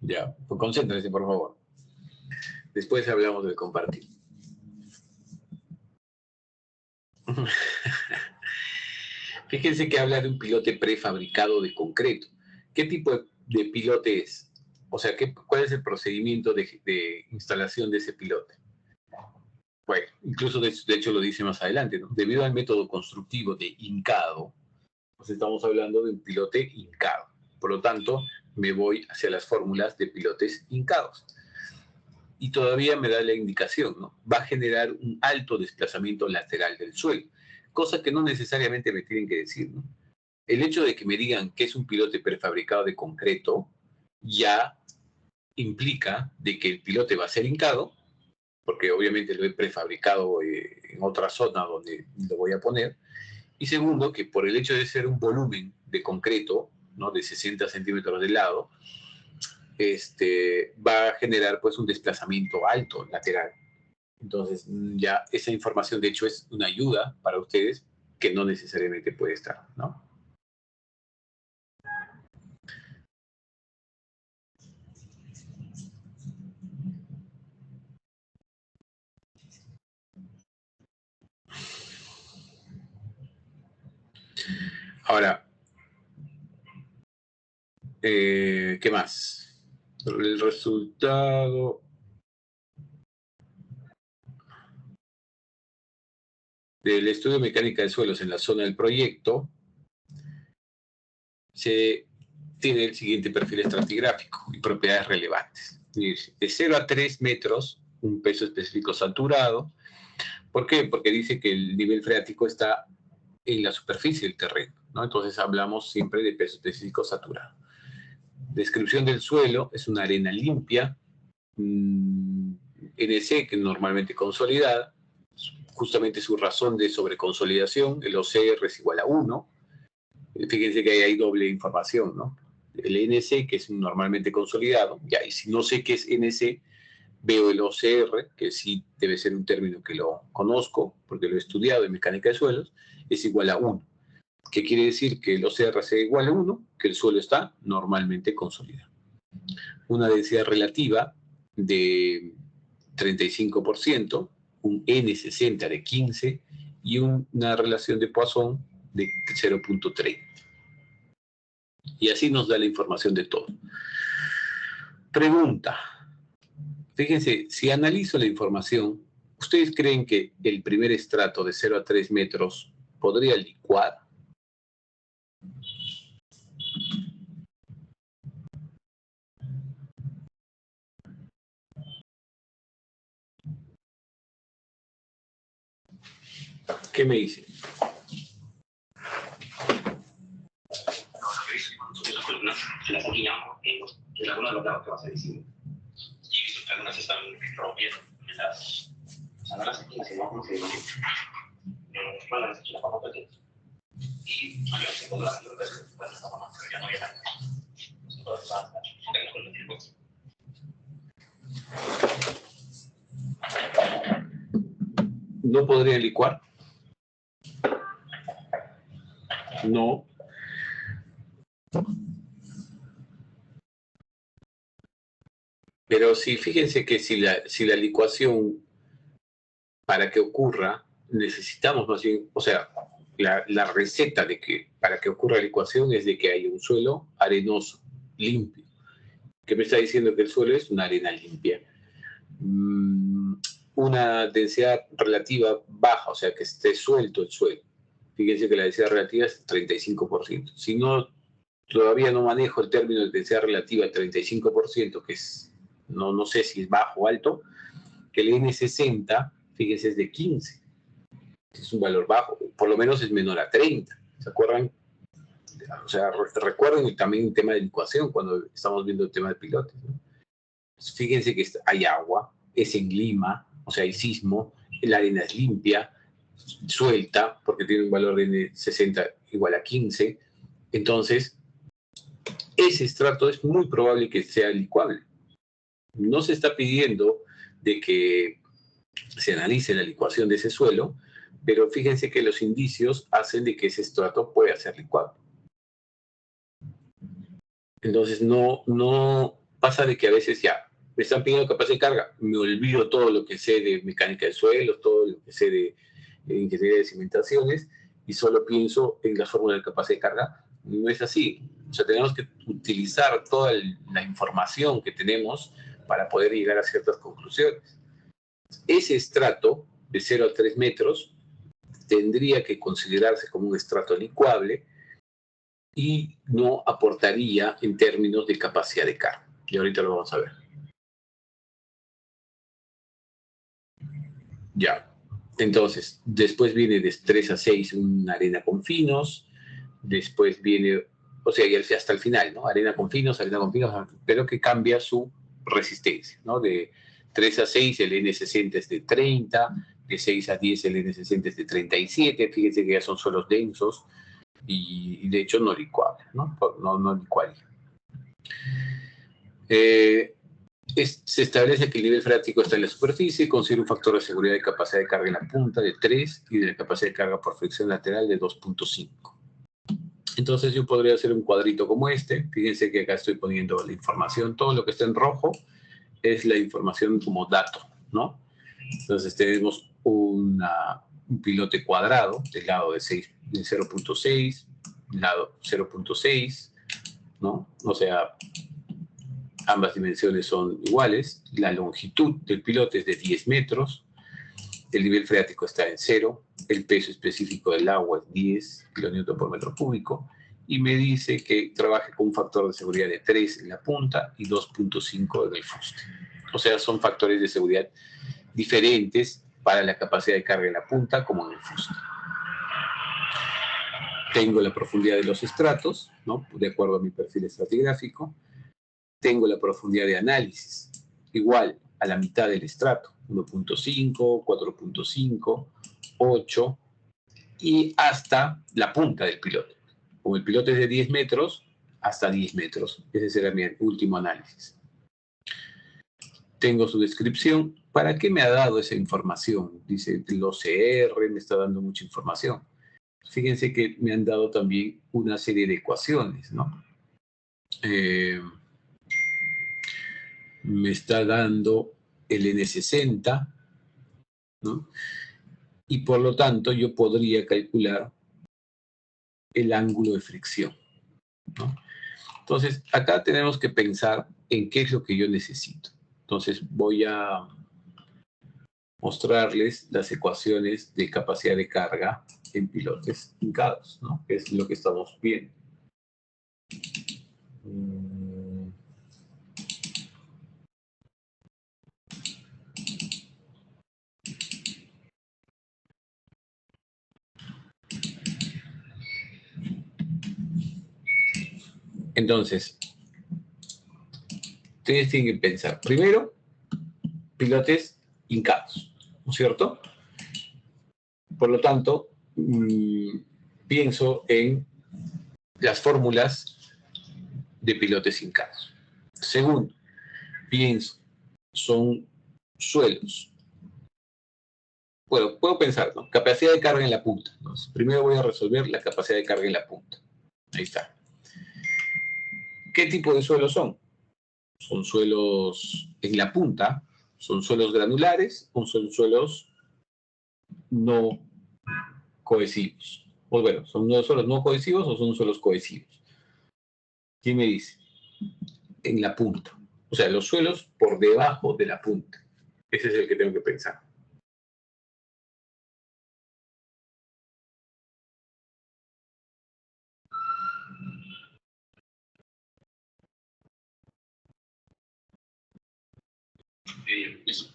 Ya, pues concéntrense, por favor. Después hablamos del compartir. Fíjense que habla de un pilote prefabricado de concreto. ¿Qué tipo de pilote es? O sea, ¿cuál es el procedimiento de instalación de ese pilote? Bueno, incluso de hecho lo dice más adelante, ¿no? Debido al método constructivo de hincado, pues estamos hablando de un pilote hincado. Por lo tanto, me voy hacia las fórmulas de pilotes hincados. Y todavía me da la indicación, ¿no? Va a generar un alto desplazamiento lateral del suelo, cosa que no necesariamente me tienen que decir, ¿no? El hecho de que me digan que es un pilote prefabricado de concreto ya implica de que el pilote va a ser hincado, porque obviamente lo he prefabricado en otra zona donde lo voy a poner. Y segundo, que por el hecho de ser un volumen de concreto, ¿no? De 60 centímetros de lado, va a generar pues un desplazamiento alto lateral. Entonces ya esa información de hecho es una ayuda para ustedes que no necesariamente puede estar, ¿no? Ahora, ¿qué más? El resultado del estudio de mecánica de suelos en la zona del proyecto se tiene el siguiente perfil estratigráfico y propiedades relevantes. De 0 a 3 metros, un peso específico saturado. ¿Por qué? Porque dice que el nivel freático está en la superficie del terreno, ¿no? Entonces hablamos siempre de peso específico saturado. Descripción del suelo es una arena limpia, NC, que normalmente consolidada, justamente su razón de sobreconsolidación, el OCR es igual a 1. Fíjense que ahí hay doble información, ¿no? El NC, que es normalmente consolidado, ya, y si no sé qué es NC, veo el OCR, que sí debe ser un término que lo conozco, porque lo he estudiado en mecánica de suelos, es igual a 1. ¿Qué quiere decir? Que el OCR sea igual a 1, que el suelo está normalmente consolidado. Una densidad relativa de 35%, un N60 de 15 y una relación de Poisson de 0.3. Y así nos da la información de todo. Pregunta. Fíjense, si analizo la información, ¿ustedes creen que el primer estrato de 0 a 3 metros podría licuar? ¿Qué me dice? se las alineamos en alguno de los lados que va a ser visible. Y algunas se están rompiendo en las... O sea, no las esquinas, sino como se dice. Bueno, las esquinas por romper. Y a mí me siento las luces, bueno, pero ya no había nada. Entonces, tenemos con el tiempo. ¿No podría licuar? No. Pero sí, fíjense que si la licuación, para que ocurra, necesitamos más bien, o sea, la receta de que para que ocurra la licuación es de que haya un suelo arenoso, limpio. ¿Qué me está diciendo? Que el suelo es una arena limpia. Una densidad relativa baja, o sea, que esté suelto el suelo. Fíjense que la densidad relativa es 35%. Si no, todavía no manejo el término de densidad relativa 35%, que es, no sé si es bajo o alto, que el N60, fíjense, es de 15. Es un valor bajo, por lo menos es menor a 30. ¿Se acuerdan? O sea, recuerden también el tema de licuación cuando estamos viendo el tema de pilotes, ¿no? Fíjense que hay agua, es en Lima, o sea, hay sismo, la arena es limpia, suelta, porque tiene un valor de 60 igual a 15. Entonces, ese estrato es muy probable que sea licuable. No se está pidiendo de que se analice la licuación de ese suelo, pero fíjense que los indicios hacen de que ese estrato pueda ser licuado. Entonces, no pasa de que a veces ya me están pidiendo capacidad de carga, me olvido todo lo que sé de mecánica de suelos, todo lo que sé de ingeniería de cimentaciones, y solo pienso en la fórmula de capacidad de carga. No es así. O sea, tenemos que utilizar toda la información que tenemos para poder llegar a ciertas conclusiones. Ese estrato de 0 a 3 metros tendría que considerarse como un estrato licuable y no aportaría en términos de capacidad de carga. Y ahorita lo vamos a ver. Ya. Entonces, después viene de 3 a 6 una arena con finos, después viene, o sea, y hasta el final, ¿no? Arena con finos, pero que cambia su resistencia, ¿no? De 3 a 6 el N60 es de 30, de 6 a 10 el N60 es de 37, fíjense que ya son suelos densos y de hecho no licuable, ¿no? No licuaría. Se establece que el nivel freático está en la superficie, considera un factor de seguridad de capacidad de carga en la punta de 3 y de la capacidad de carga por fricción lateral de 2.5. Entonces yo podría hacer un cuadrito como este. Fíjense que acá estoy poniendo la información. Todo lo que está en rojo es la información como dato, ¿no? Entonces tenemos un pilote cuadrado del lado de 0.6, lado 0.6, ¿no? O sea, ambas dimensiones son iguales. La longitud del pilote es de 10 metros. El nivel freático está en 0. El peso específico del agua es 10 kilonewton por metro cúbico. Y me dice que trabaje con un factor de seguridad de 3 en la punta y 2.5 en el fuste. O sea, son factores de seguridad diferentes para la capacidad de carga en la punta como en el fuste. Tengo la profundidad de los estratos, ¿no? De acuerdo a mi perfil estratigráfico. Tengo la profundidad de análisis, igual a la mitad del estrato, 1.5, 4.5, 8, y hasta la punta del pilote. Como el pilote es de 10 metros, hasta 10 metros. Ese será mi último análisis. Tengo su descripción. ¿Para qué me ha dado esa información? Dice, el OCR me está dando mucha información. Fíjense que me han dado también una serie de ecuaciones, ¿no? Me está dando el N60, ¿no? Y por lo tanto yo podría calcular el ángulo de fricción, ¿no? Entonces, acá tenemos que pensar en qué es lo que yo necesito. Entonces, voy a mostrarles las ecuaciones de capacidad de carga en pilotes hincados, ¿no? Que es lo que estamos viendo. Entonces, ustedes tienen que pensar, primero, pilotes hincados, ¿no es cierto? Por lo tanto, pienso en las fórmulas de pilotes hincados. Segundo, pienso, son suelos. Bueno, puedo pensar, ¿no? Capacidad de carga en la punta. Entonces, primero voy a resolver la capacidad de carga en la punta. Ahí está. ¿Qué tipo de suelos son? Son suelos en la punta, son suelos granulares o son suelos no cohesivos. O bueno, ¿son suelos no cohesivos o son suelos cohesivos? ¿Quién me dice? En la punta. O sea, los suelos por debajo de la punta. Ese es el que tengo que pensar. Eso.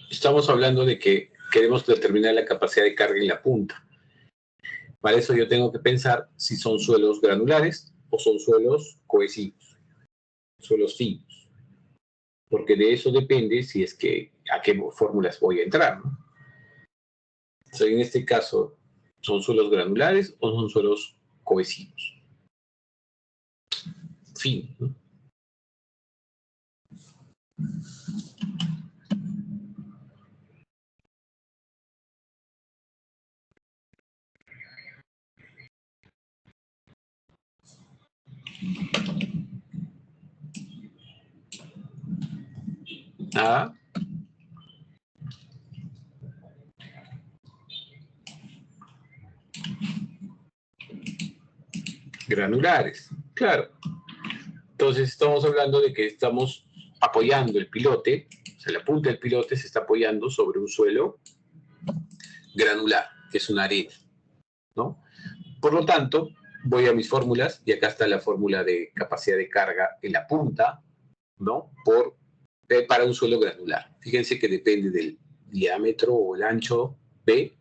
Estamos hablando de que queremos determinar la capacidad de carga en la punta. Para eso yo tengo que pensar si son suelos granulares o son suelos cohesivos, suelos finos. Porque de eso depende si es que a qué fórmulas voy a entrar, ¿no? O sea, en este caso, ¿son suelos granulares o son suelos cohesivos? Finos, ¿no? Ah, granulares, claro. Entonces estamos hablando de que estamos apoyando el pilote, o sea, la punta del pilote se está apoyando sobre un suelo granular, que es una arena, ¿no? Por lo tanto, voy a mis fórmulas y acá está la fórmula de capacidad de carga en la punta, ¿no? Para un suelo granular. Fíjense que depende del diámetro o el ancho B,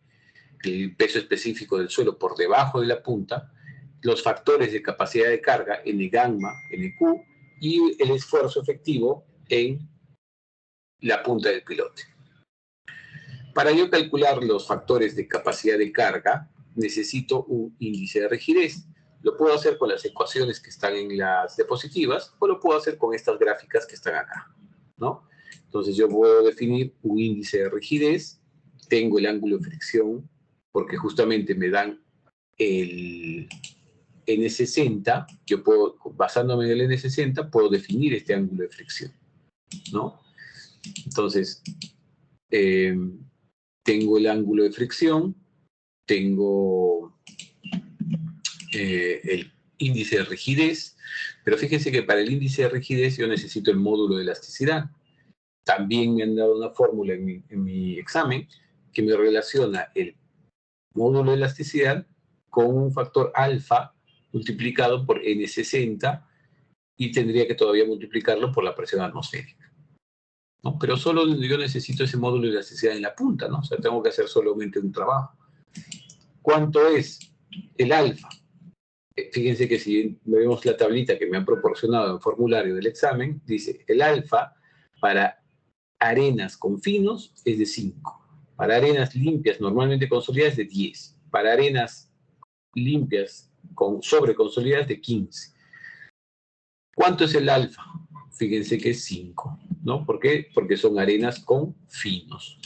el peso específico del suelo por debajo de la punta, los factores de capacidad de carga, N gamma, NQ, y el esfuerzo efectivo en la punta del pilote. Para yo calcular los factores de capacidad de carga, necesito un índice de rigidez. Lo puedo hacer con las ecuaciones que están en las diapositivas o lo puedo hacer con estas gráficas que están acá, ¿no? Entonces yo puedo definir un índice de rigidez, tengo el ángulo de fricción, porque justamente me dan el N60, yo puedo, basándome en el N60, puedo definir este ángulo de fricción, ¿no? Entonces, tengo el ángulo de fricción, tengo el índice de rigidez, pero fíjense que para el índice de rigidez yo necesito el módulo de elasticidad. También me han dado una fórmula en mi examen que me relaciona el módulo de elasticidad con un factor alfa multiplicado por N60 y tendría que todavía multiplicarlo por la presión atmosférica, ¿no? Pero solo yo necesito ese módulo de elasticidad en la punta, ¿no? O sea, tengo que hacer solamente un trabajo. ¿Cuánto es el alfa? Fíjense que si vemos la tablita que me han proporcionado en el formulario del examen, dice el alfa para arenas con finos es de 5. Para arenas limpias normalmente consolidadas es de 10. Para arenas limpias sobre consolidadas de 15. ¿Cuánto es el alfa? Fíjense que es 5, ¿no? ¿Por qué? Porque son arenas con finos,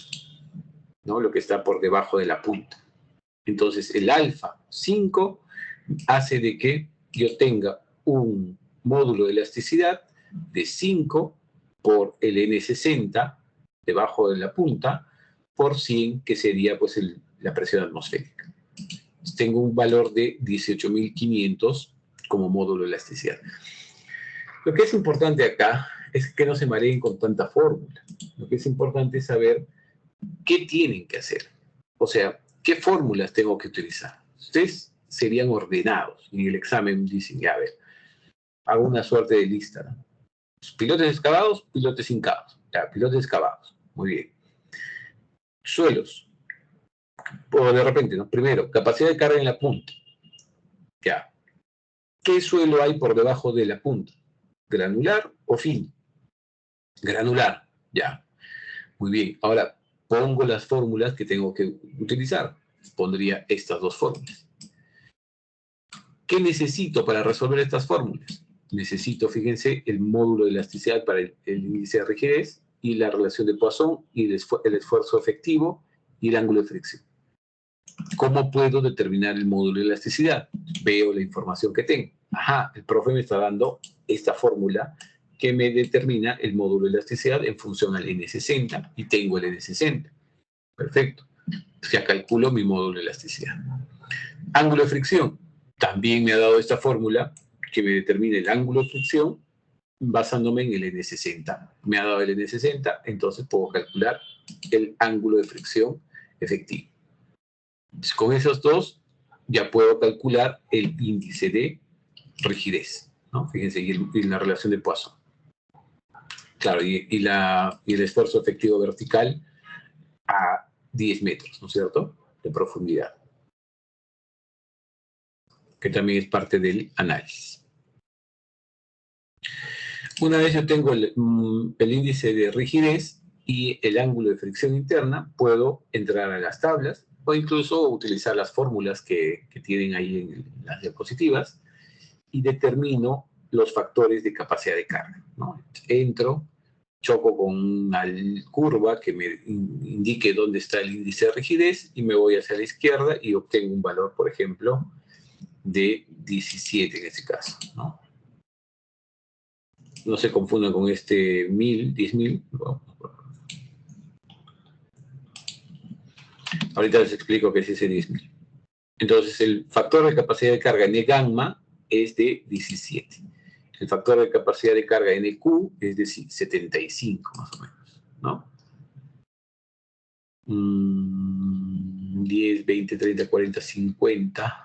¿no? Lo que está por debajo de la punta. Entonces, el alfa 5 hace de que yo tenga un módulo de elasticidad de 5 por el N60 debajo de la punta por 100, que sería pues la presión atmosférica. Tengo un valor de 18.500 como módulo de elasticidad. Lo que es importante acá es que no se mareen con tanta fórmula. Lo que es importante es saber qué tienen que hacer. O sea, qué fórmulas tengo que utilizar. Ustedes serían ordenados. En el examen dicen, ya a ver, hago una suerte de lista, ¿no? Pilotes excavados, pilotes hincados. Ya, pilotes excavados. Muy bien. Suelos. O de repente, ¿no? Primero, capacidad de carga en la punta. Ya. ¿Qué suelo hay por debajo de la punta? ¿Granular o fino? Granular. Ya. Muy bien. Ahora, pongo las fórmulas que tengo que utilizar. Pondría estas dos fórmulas. ¿Qué necesito para resolver estas fórmulas? Necesito, fíjense, el módulo de elasticidad para el índice de rigidez y la relación de Poisson y el esfuerzo efectivo y el ángulo de fricción. ¿Cómo puedo determinar el módulo de elasticidad? Veo la información que tengo. Ajá, el profe me está dando esta fórmula que me determina el módulo de elasticidad en función al N60 y tengo el N60. Perfecto. Ya calculo mi módulo de elasticidad. Ángulo de fricción. También me ha dado esta fórmula que me determina el ángulo de fricción basándome en el N60. Me ha dado el N60, entonces puedo calcular el ángulo de fricción efectivo. Entonces, con esos dos ya puedo calcular el índice de rigidez, ¿no? Fíjense, y la relación de Poisson. Claro, y el esfuerzo efectivo vertical a 10 metros, ¿no es cierto?, de profundidad, que también es parte del análisis. Una vez yo tengo el índice de rigidez y el ángulo de fricción interna, puedo entrar a las tablas o incluso utilizar las fórmulas que tienen ahí en las diapositivas y determino los factores de capacidad de carga, ¿no? Entro, choco con una curva que me indique dónde está el índice de rigidez y me voy hacia la izquierda y obtengo un valor, por ejemplo, de 17 en este caso, ¿no? No se confundan con este 1000, 10.000. No. Ahorita les explico qué es ese 10.000. Entonces, el factor de capacidad de carga N gamma es de 17. El factor de capacidad de carga NQ es de 75, más o menos, ¿no? 10, 20, 30, 40, 50.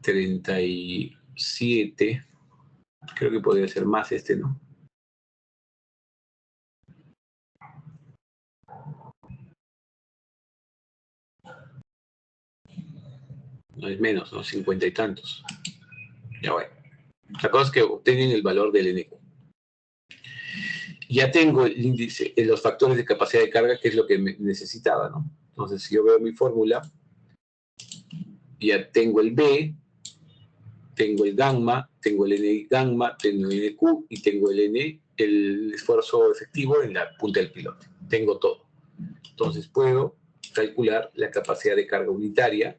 37. Creo que podría ser más este, ¿no? No es menos, ¿no? 50 y tantos. Ya bueno. La cosa es que obtienen el valor del NQ. Ya tengo el índice, los factores de capacidad de carga, que es lo que necesitaba, ¿no? Entonces, si yo veo mi fórmula, ya tengo el B, tengo el gamma, tengo el N gamma, tengo el NQ y tengo el N, el esfuerzo efectivo en la punta del pilote. Tengo todo. Entonces, puedo calcular la capacidad de carga unitaria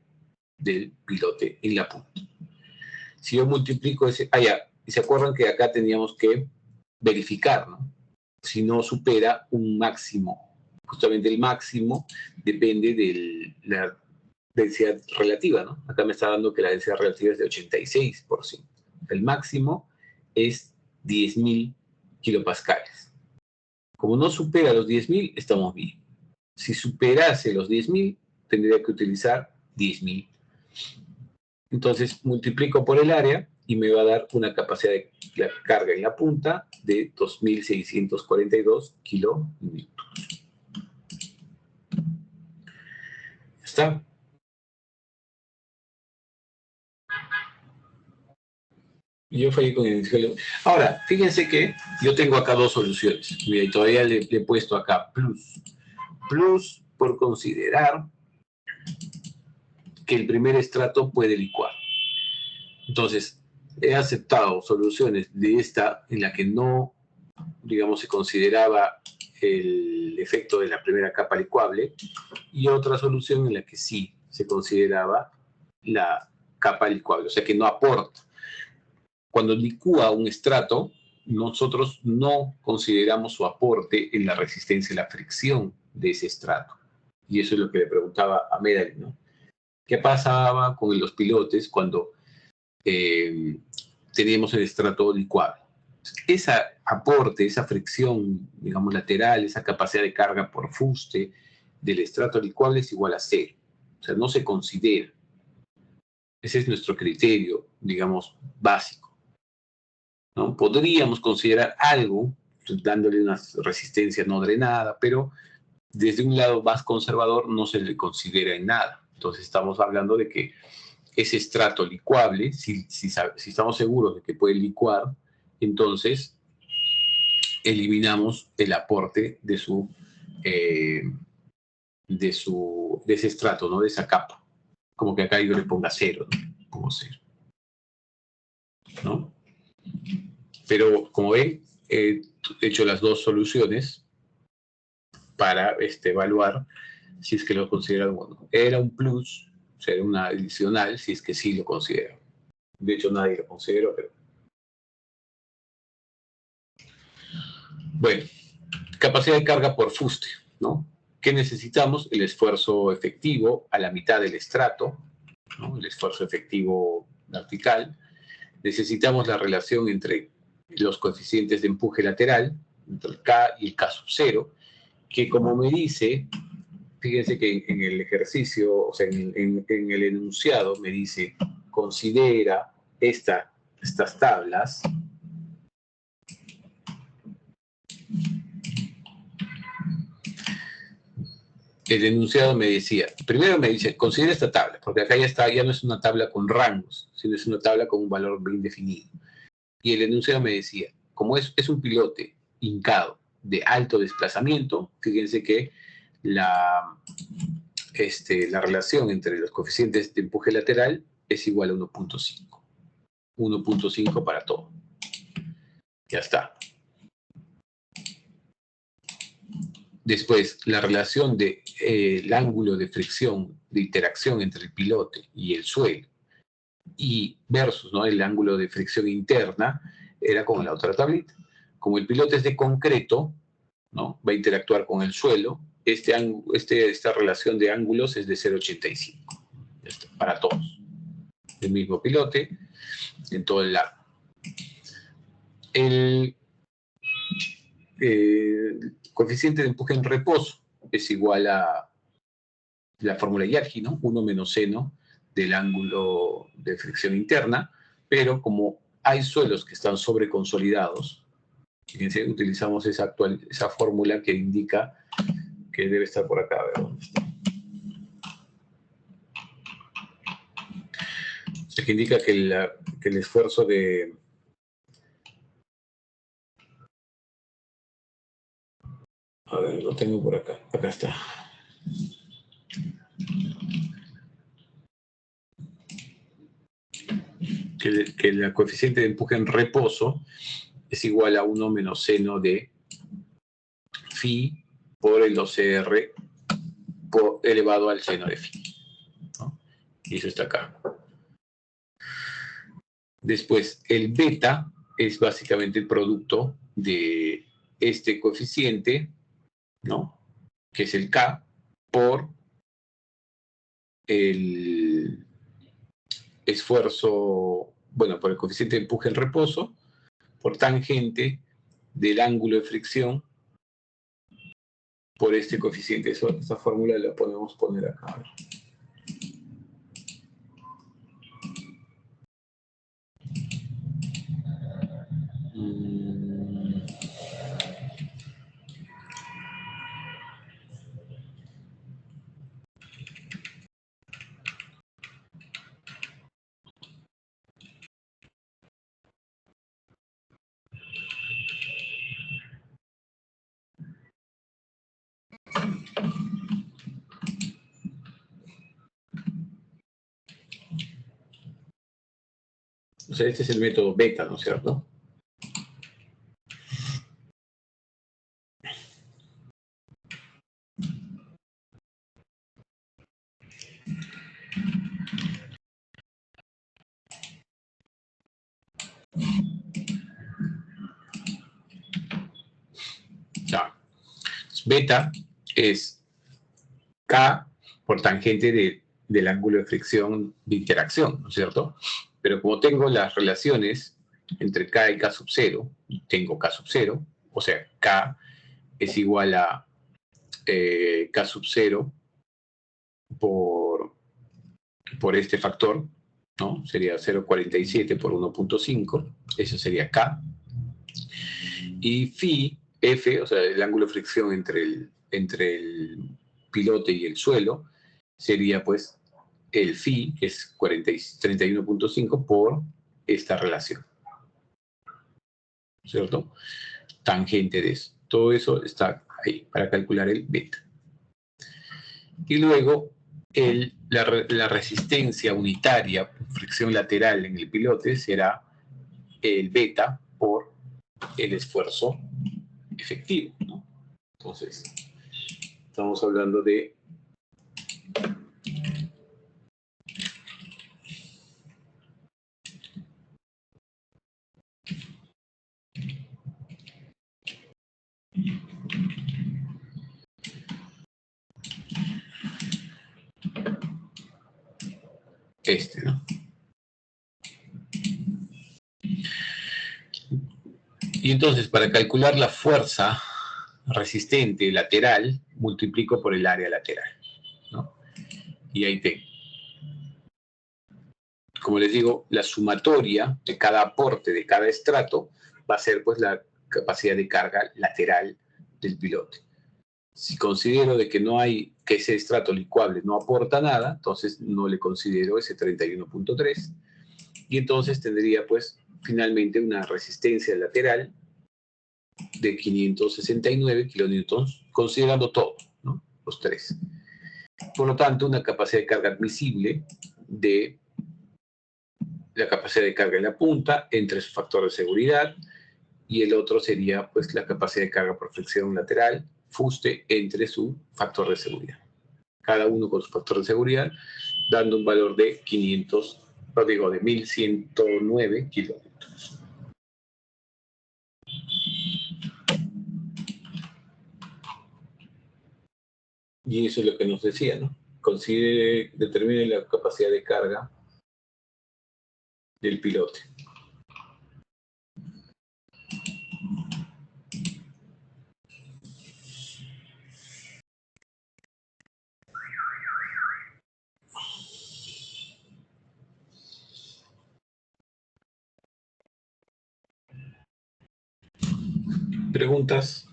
del pilote en la punta. Si yo multiplico ese... y se acuerdan que acá teníamos que verificar, ¿no? Si no supera un máximo. Justamente el máximo depende de la densidad relativa, ¿no? Acá me está dando que la densidad relativa es de 86%. El máximo es 10.000 kilopascales. Como no supera los 10.000, estamos bien. Si superase los 10.000, tendría que utilizar 10.000. Entonces multiplico por el área y me va a dar una capacidad de carga en la punta de 2.642 kilonewtons. ¿Está? Yo fallé con el inicio. Ahora, fíjense que yo tengo acá dos soluciones. Mira, y todavía le he puesto acá plus. Plus por considerar que el primer estrato puede licuar. Entonces, he aceptado soluciones de esta en la que no, digamos, se consideraba el efecto de la primera capa licuable, y otra solución en la que sí se consideraba la capa licuable, o sea que no aporta. Cuando licúa un estrato, nosotros no consideramos su aporte en la resistencia a la fricción de ese estrato. Y eso es lo que le preguntaba a Medal, ¿no? ¿Qué pasaba con los pilotes cuando teníamos el estrato licuable? Ese aporte, esa fricción, digamos, lateral, esa capacidad de carga por fuste del estrato licuable es igual a 0. O sea, no se considera. Ese es nuestro criterio, digamos, básico, ¿no? Podríamos considerar algo, dándole una resistencia no drenada, pero desde un lado más conservador no se le considera en nada. Entonces estamos hablando de que ese estrato licuable, si estamos seguros de que puede licuar, entonces eliminamos el aporte de ese estrato, ¿no? De esa capa. Como que acá yo le ponga 0, ¿no? Pongo 0, ¿no? Pero como ven, he hecho las dos soluciones para evaluar si es que lo consideran bueno. Era un plus, o sea, era una adicional, si es que sí lo consideran. De hecho, nadie lo consideró, pero... Bueno, capacidad de carga por fuste, ¿no? ¿Qué necesitamos? El esfuerzo efectivo a la mitad del estrato, ¿no? El esfuerzo efectivo vertical. Necesitamos la relación entre los coeficientes de empuje lateral, entre el K y el K sub 0, que como me dice, fíjense que en el ejercicio, o sea, en el enunciado me dice, considera estas tablas. El enunciado me decía, primero me dice, considera esta tabla, porque acá ya no es una tabla con rangos, sino es una tabla con un valor bien definido. Y el enunciado me decía, como es un pilote hincado de alto desplazamiento, fíjense que la relación entre los coeficientes de empuje lateral es igual a 1.5. 1.5 para todo. Ya está. Después, la relación del ángulo de fricción, de interacción entre el pilote y el suelo, y versus, ¿no?, el ángulo de fricción interna, era con la otra tablita. Como el pilote es de concreto, ¿no?, va a interactuar con el suelo, esta relación de ángulos es de 0.85 para todos. El mismo pilote en todo el largo. El coeficiente de empuje en reposo es igual a la fórmula de Yargi, ¿no? 1 menos seno del ángulo de fricción interna, pero como hay suelos que están sobreconsolidados, fíjense, utilizamos esa fórmula que indica que debe estar por acá, a ver dónde está. O sea, que indica que el esfuerzo de... A ver, lo tengo por acá. Acá está. Que el coeficiente de empuje en reposo es igual a 1 menos seno de phi por el OCR elevado al seno de phi, ¿no? Y eso está acá. Después, el beta es básicamente el producto de este coeficiente, ¿no?, que es el K, por el esfuerzo, bueno, por el coeficiente de empuje en reposo, por tangente del ángulo de fricción, por este coeficiente. Esta fórmula la podemos poner acá. A ver. O sea, este es el método beta, ¿no es cierto? Beta es K por tangente del ángulo de fricción de interacción, ¿no es cierto? Pero como tengo las relaciones entre K y K sub 0, tengo K sub 0, o sea, K es igual a K sub 0 por este factor, ¿no? Sería 0,47 por 1,5, eso sería K. Y phi, F, o sea, el ángulo de fricción entre el pilote y el suelo, sería pues el phi, que es 31,5 por esta relación, ¿cierto? Tangente de eso. Todo eso está ahí para calcular el beta. Y luego la resistencia unitaria, fricción lateral en el pilote, será el beta por el esfuerzo efectivo, ¿no? Entonces, estamos hablando de ¿no? Y entonces, para calcular la fuerza resistente lateral, multiplico por el área lateral, ¿no? Y ahí tengo. Como les digo, la sumatoria de cada aporte de cada estrato va a ser pues la capacidad de carga lateral del pilote. Si considero de que no hay, que ese estrato licuable no aporta nada, entonces no le considero ese 31,3, y entonces tendría pues finalmente una resistencia lateral de 569 kilonewtons, considerando todo, ¿no? Los tres. Por lo tanto, una capacidad de carga admisible de la capacidad de carga en la punta entre su factor de seguridad, y el otro sería pues la capacidad de carga por fricción lateral, fuste, entre su factor de seguridad. Cada uno con su factor de seguridad, dando un valor de 1.109 kilómetros. Y eso es lo que nos decía, ¿no? Determine la capacidad de carga del pilote. ¿Preguntas?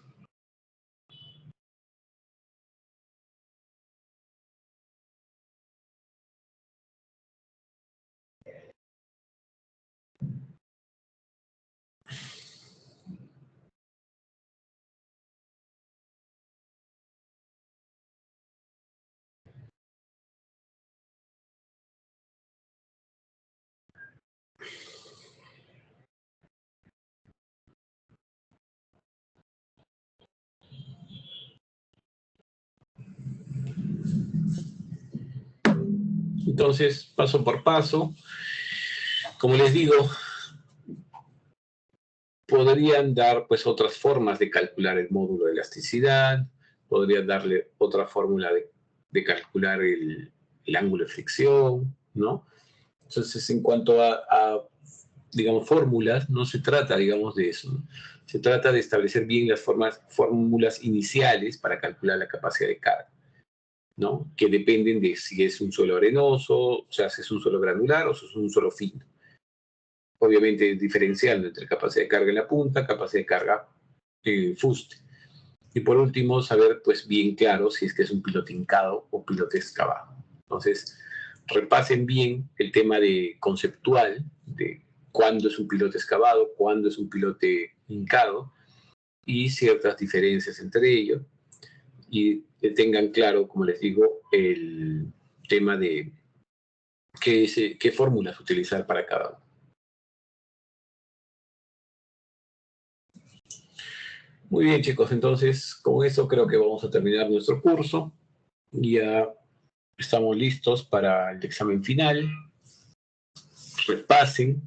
Entonces, paso por paso, como les digo, podrían dar pues otras formas de calcular el módulo de elasticidad, podrían darle otra fórmula de calcular el ángulo de fricción, ¿no? Entonces, en cuanto a digamos, fórmulas, no se trata, digamos, de eso, ¿no? Se trata de establecer bien las fórmulas iniciales para calcular la capacidad de carga, ¿no? Que dependen de si es un suelo arenoso, o sea, si es un suelo granular o si es un suelo fino. Obviamente diferenciando entre capacidad de carga en la punta, capacidad de carga en fuste. Y por último, saber pues bien claro si es que es un pilote hincado o pilote excavado. Entonces, repasen bien el tema de conceptual de cuándo es un pilote excavado, cuándo es un pilote hincado y ciertas diferencias entre ellos. Y tengan claro, como les digo, el tema de qué fórmulas utilizar para cada uno. Muy bien, chicos, entonces con eso creo que vamos a terminar nuestro curso. Ya estamos listos para el examen final. Repasen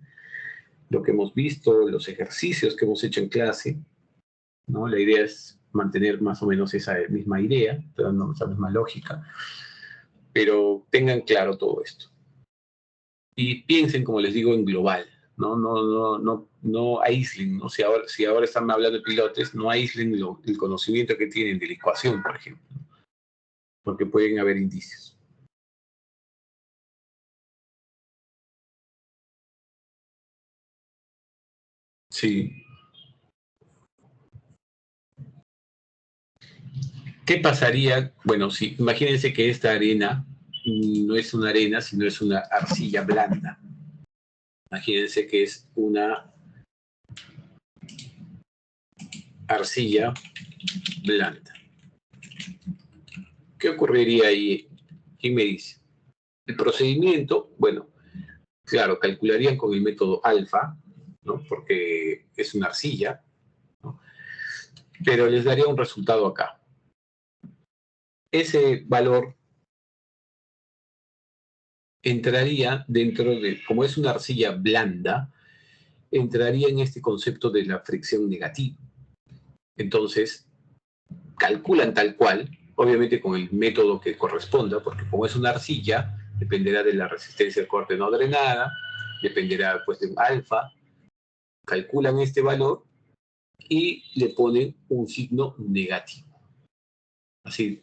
lo que hemos visto, los ejercicios que hemos hecho en clase, ¿no? La idea es mantener más o menos esa misma idea, esa misma lógica, pero tengan claro todo esto. Y piensen, como les digo, en global, no aíslen, ¿no? Si ahora están hablando de pilotes, no aíslen el conocimiento que tienen de la ecuación, por ejemplo, porque pueden haber indicios. Sí. ¿Qué pasaría? Bueno, si imagínense que esta arena no es una arena, sino es una arcilla blanda. Imagínense que es una arcilla blanda. ¿Qué ocurriría ahí? ¿Quién me dice? El procedimiento, bueno, claro, calcularían con el método alfa, ¿no? Porque es una arcilla, ¿no? Pero les daría un resultado acá. Ese valor entraría dentro de, como es una arcilla blanda, entraría en este concepto de la fricción negativa. Entonces, calculan tal cual, obviamente con el método que corresponda, porque como es una arcilla, dependerá de la resistencia al corte no drenada, dependerá pues de un alfa, calculan este valor y le ponen un signo negativo. Así,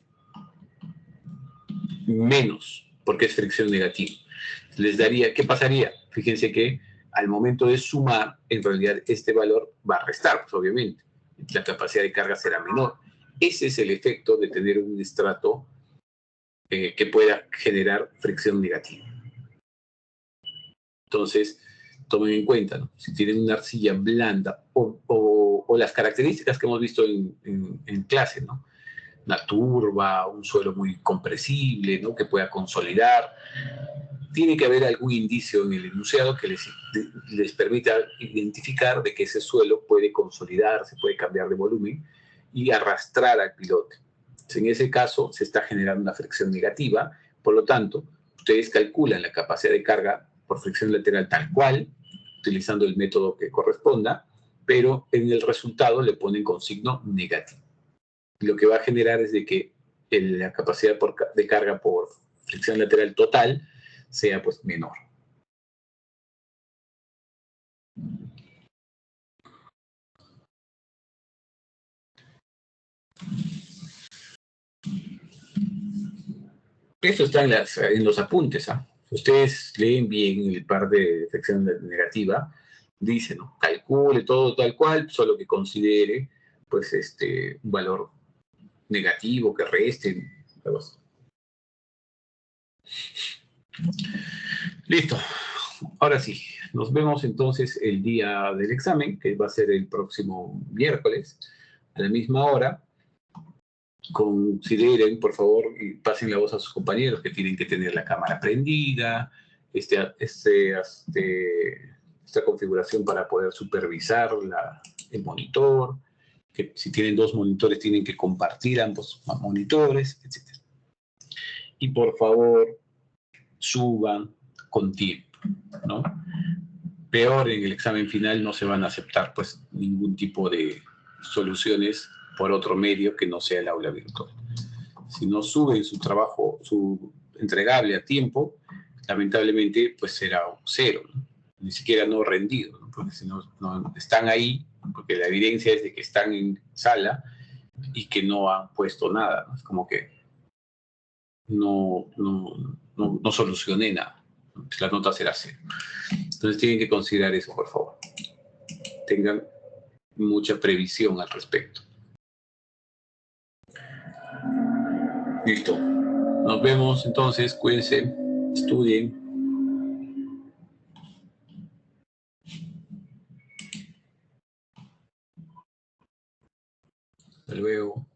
menos, porque es fricción negativa. Les daría, ¿qué pasaría? Fíjense que al momento de sumar, en realidad este valor va a restar, pues obviamente. La capacidad de carga será menor. Ese es el efecto de tener un estrato que pueda generar fricción negativa. Entonces, tomen en cuenta, ¿no? Si tienen una arcilla blanda o las características que hemos visto en clase, ¿no? Una turba, un suelo muy compresible, ¿no? Que pueda consolidar. Tiene que haber algún indicio en el enunciado que les permita identificar de que ese suelo puede consolidarse, puede cambiar de volumen y arrastrar al pilote. En ese caso, se está generando una fricción negativa, por lo tanto, ustedes calculan la capacidad de carga por fricción lateral tal cual, utilizando el método que corresponda, pero en el resultado le ponen con signo negativo. Lo que va a generar es de que la capacidad de carga por fricción lateral total sea pues menor. Esto está en los apuntes. ¿Ah? Ustedes leen bien el par de fricción negativa, dice, ¿no? Calcule todo tal cual, solo que considere pues un valor negativo que reste. Listo. Ahora sí, nos vemos entonces el día del examen, que va a ser el próximo miércoles, a la misma hora. Consideren, por favor, y pasen la voz a sus compañeros que tienen que tener la cámara prendida, esta configuración para poder supervisar el monitor, que si tienen 2 monitores tienen que compartir ambos monitores, etc. Y por favor, suban con tiempo, ¿no? Peor, en el examen final no se van a aceptar pues ningún tipo de soluciones por otro medio que no sea el aula virtual. Si no suben su trabajo, su entregable a tiempo, lamentablemente pues será un 0, ¿no? Ni siquiera no rendido, ¿no? Porque si no están ahí, porque la evidencia es de que están en sala y que no han puesto nada, ¿no? Es como que no solucioné nada. La nota será 0. Entonces tienen que considerar eso, por favor. Tengan mucha previsión al respecto. Listo. Nos vemos entonces. Cuídense. Estudien. Hasta luego.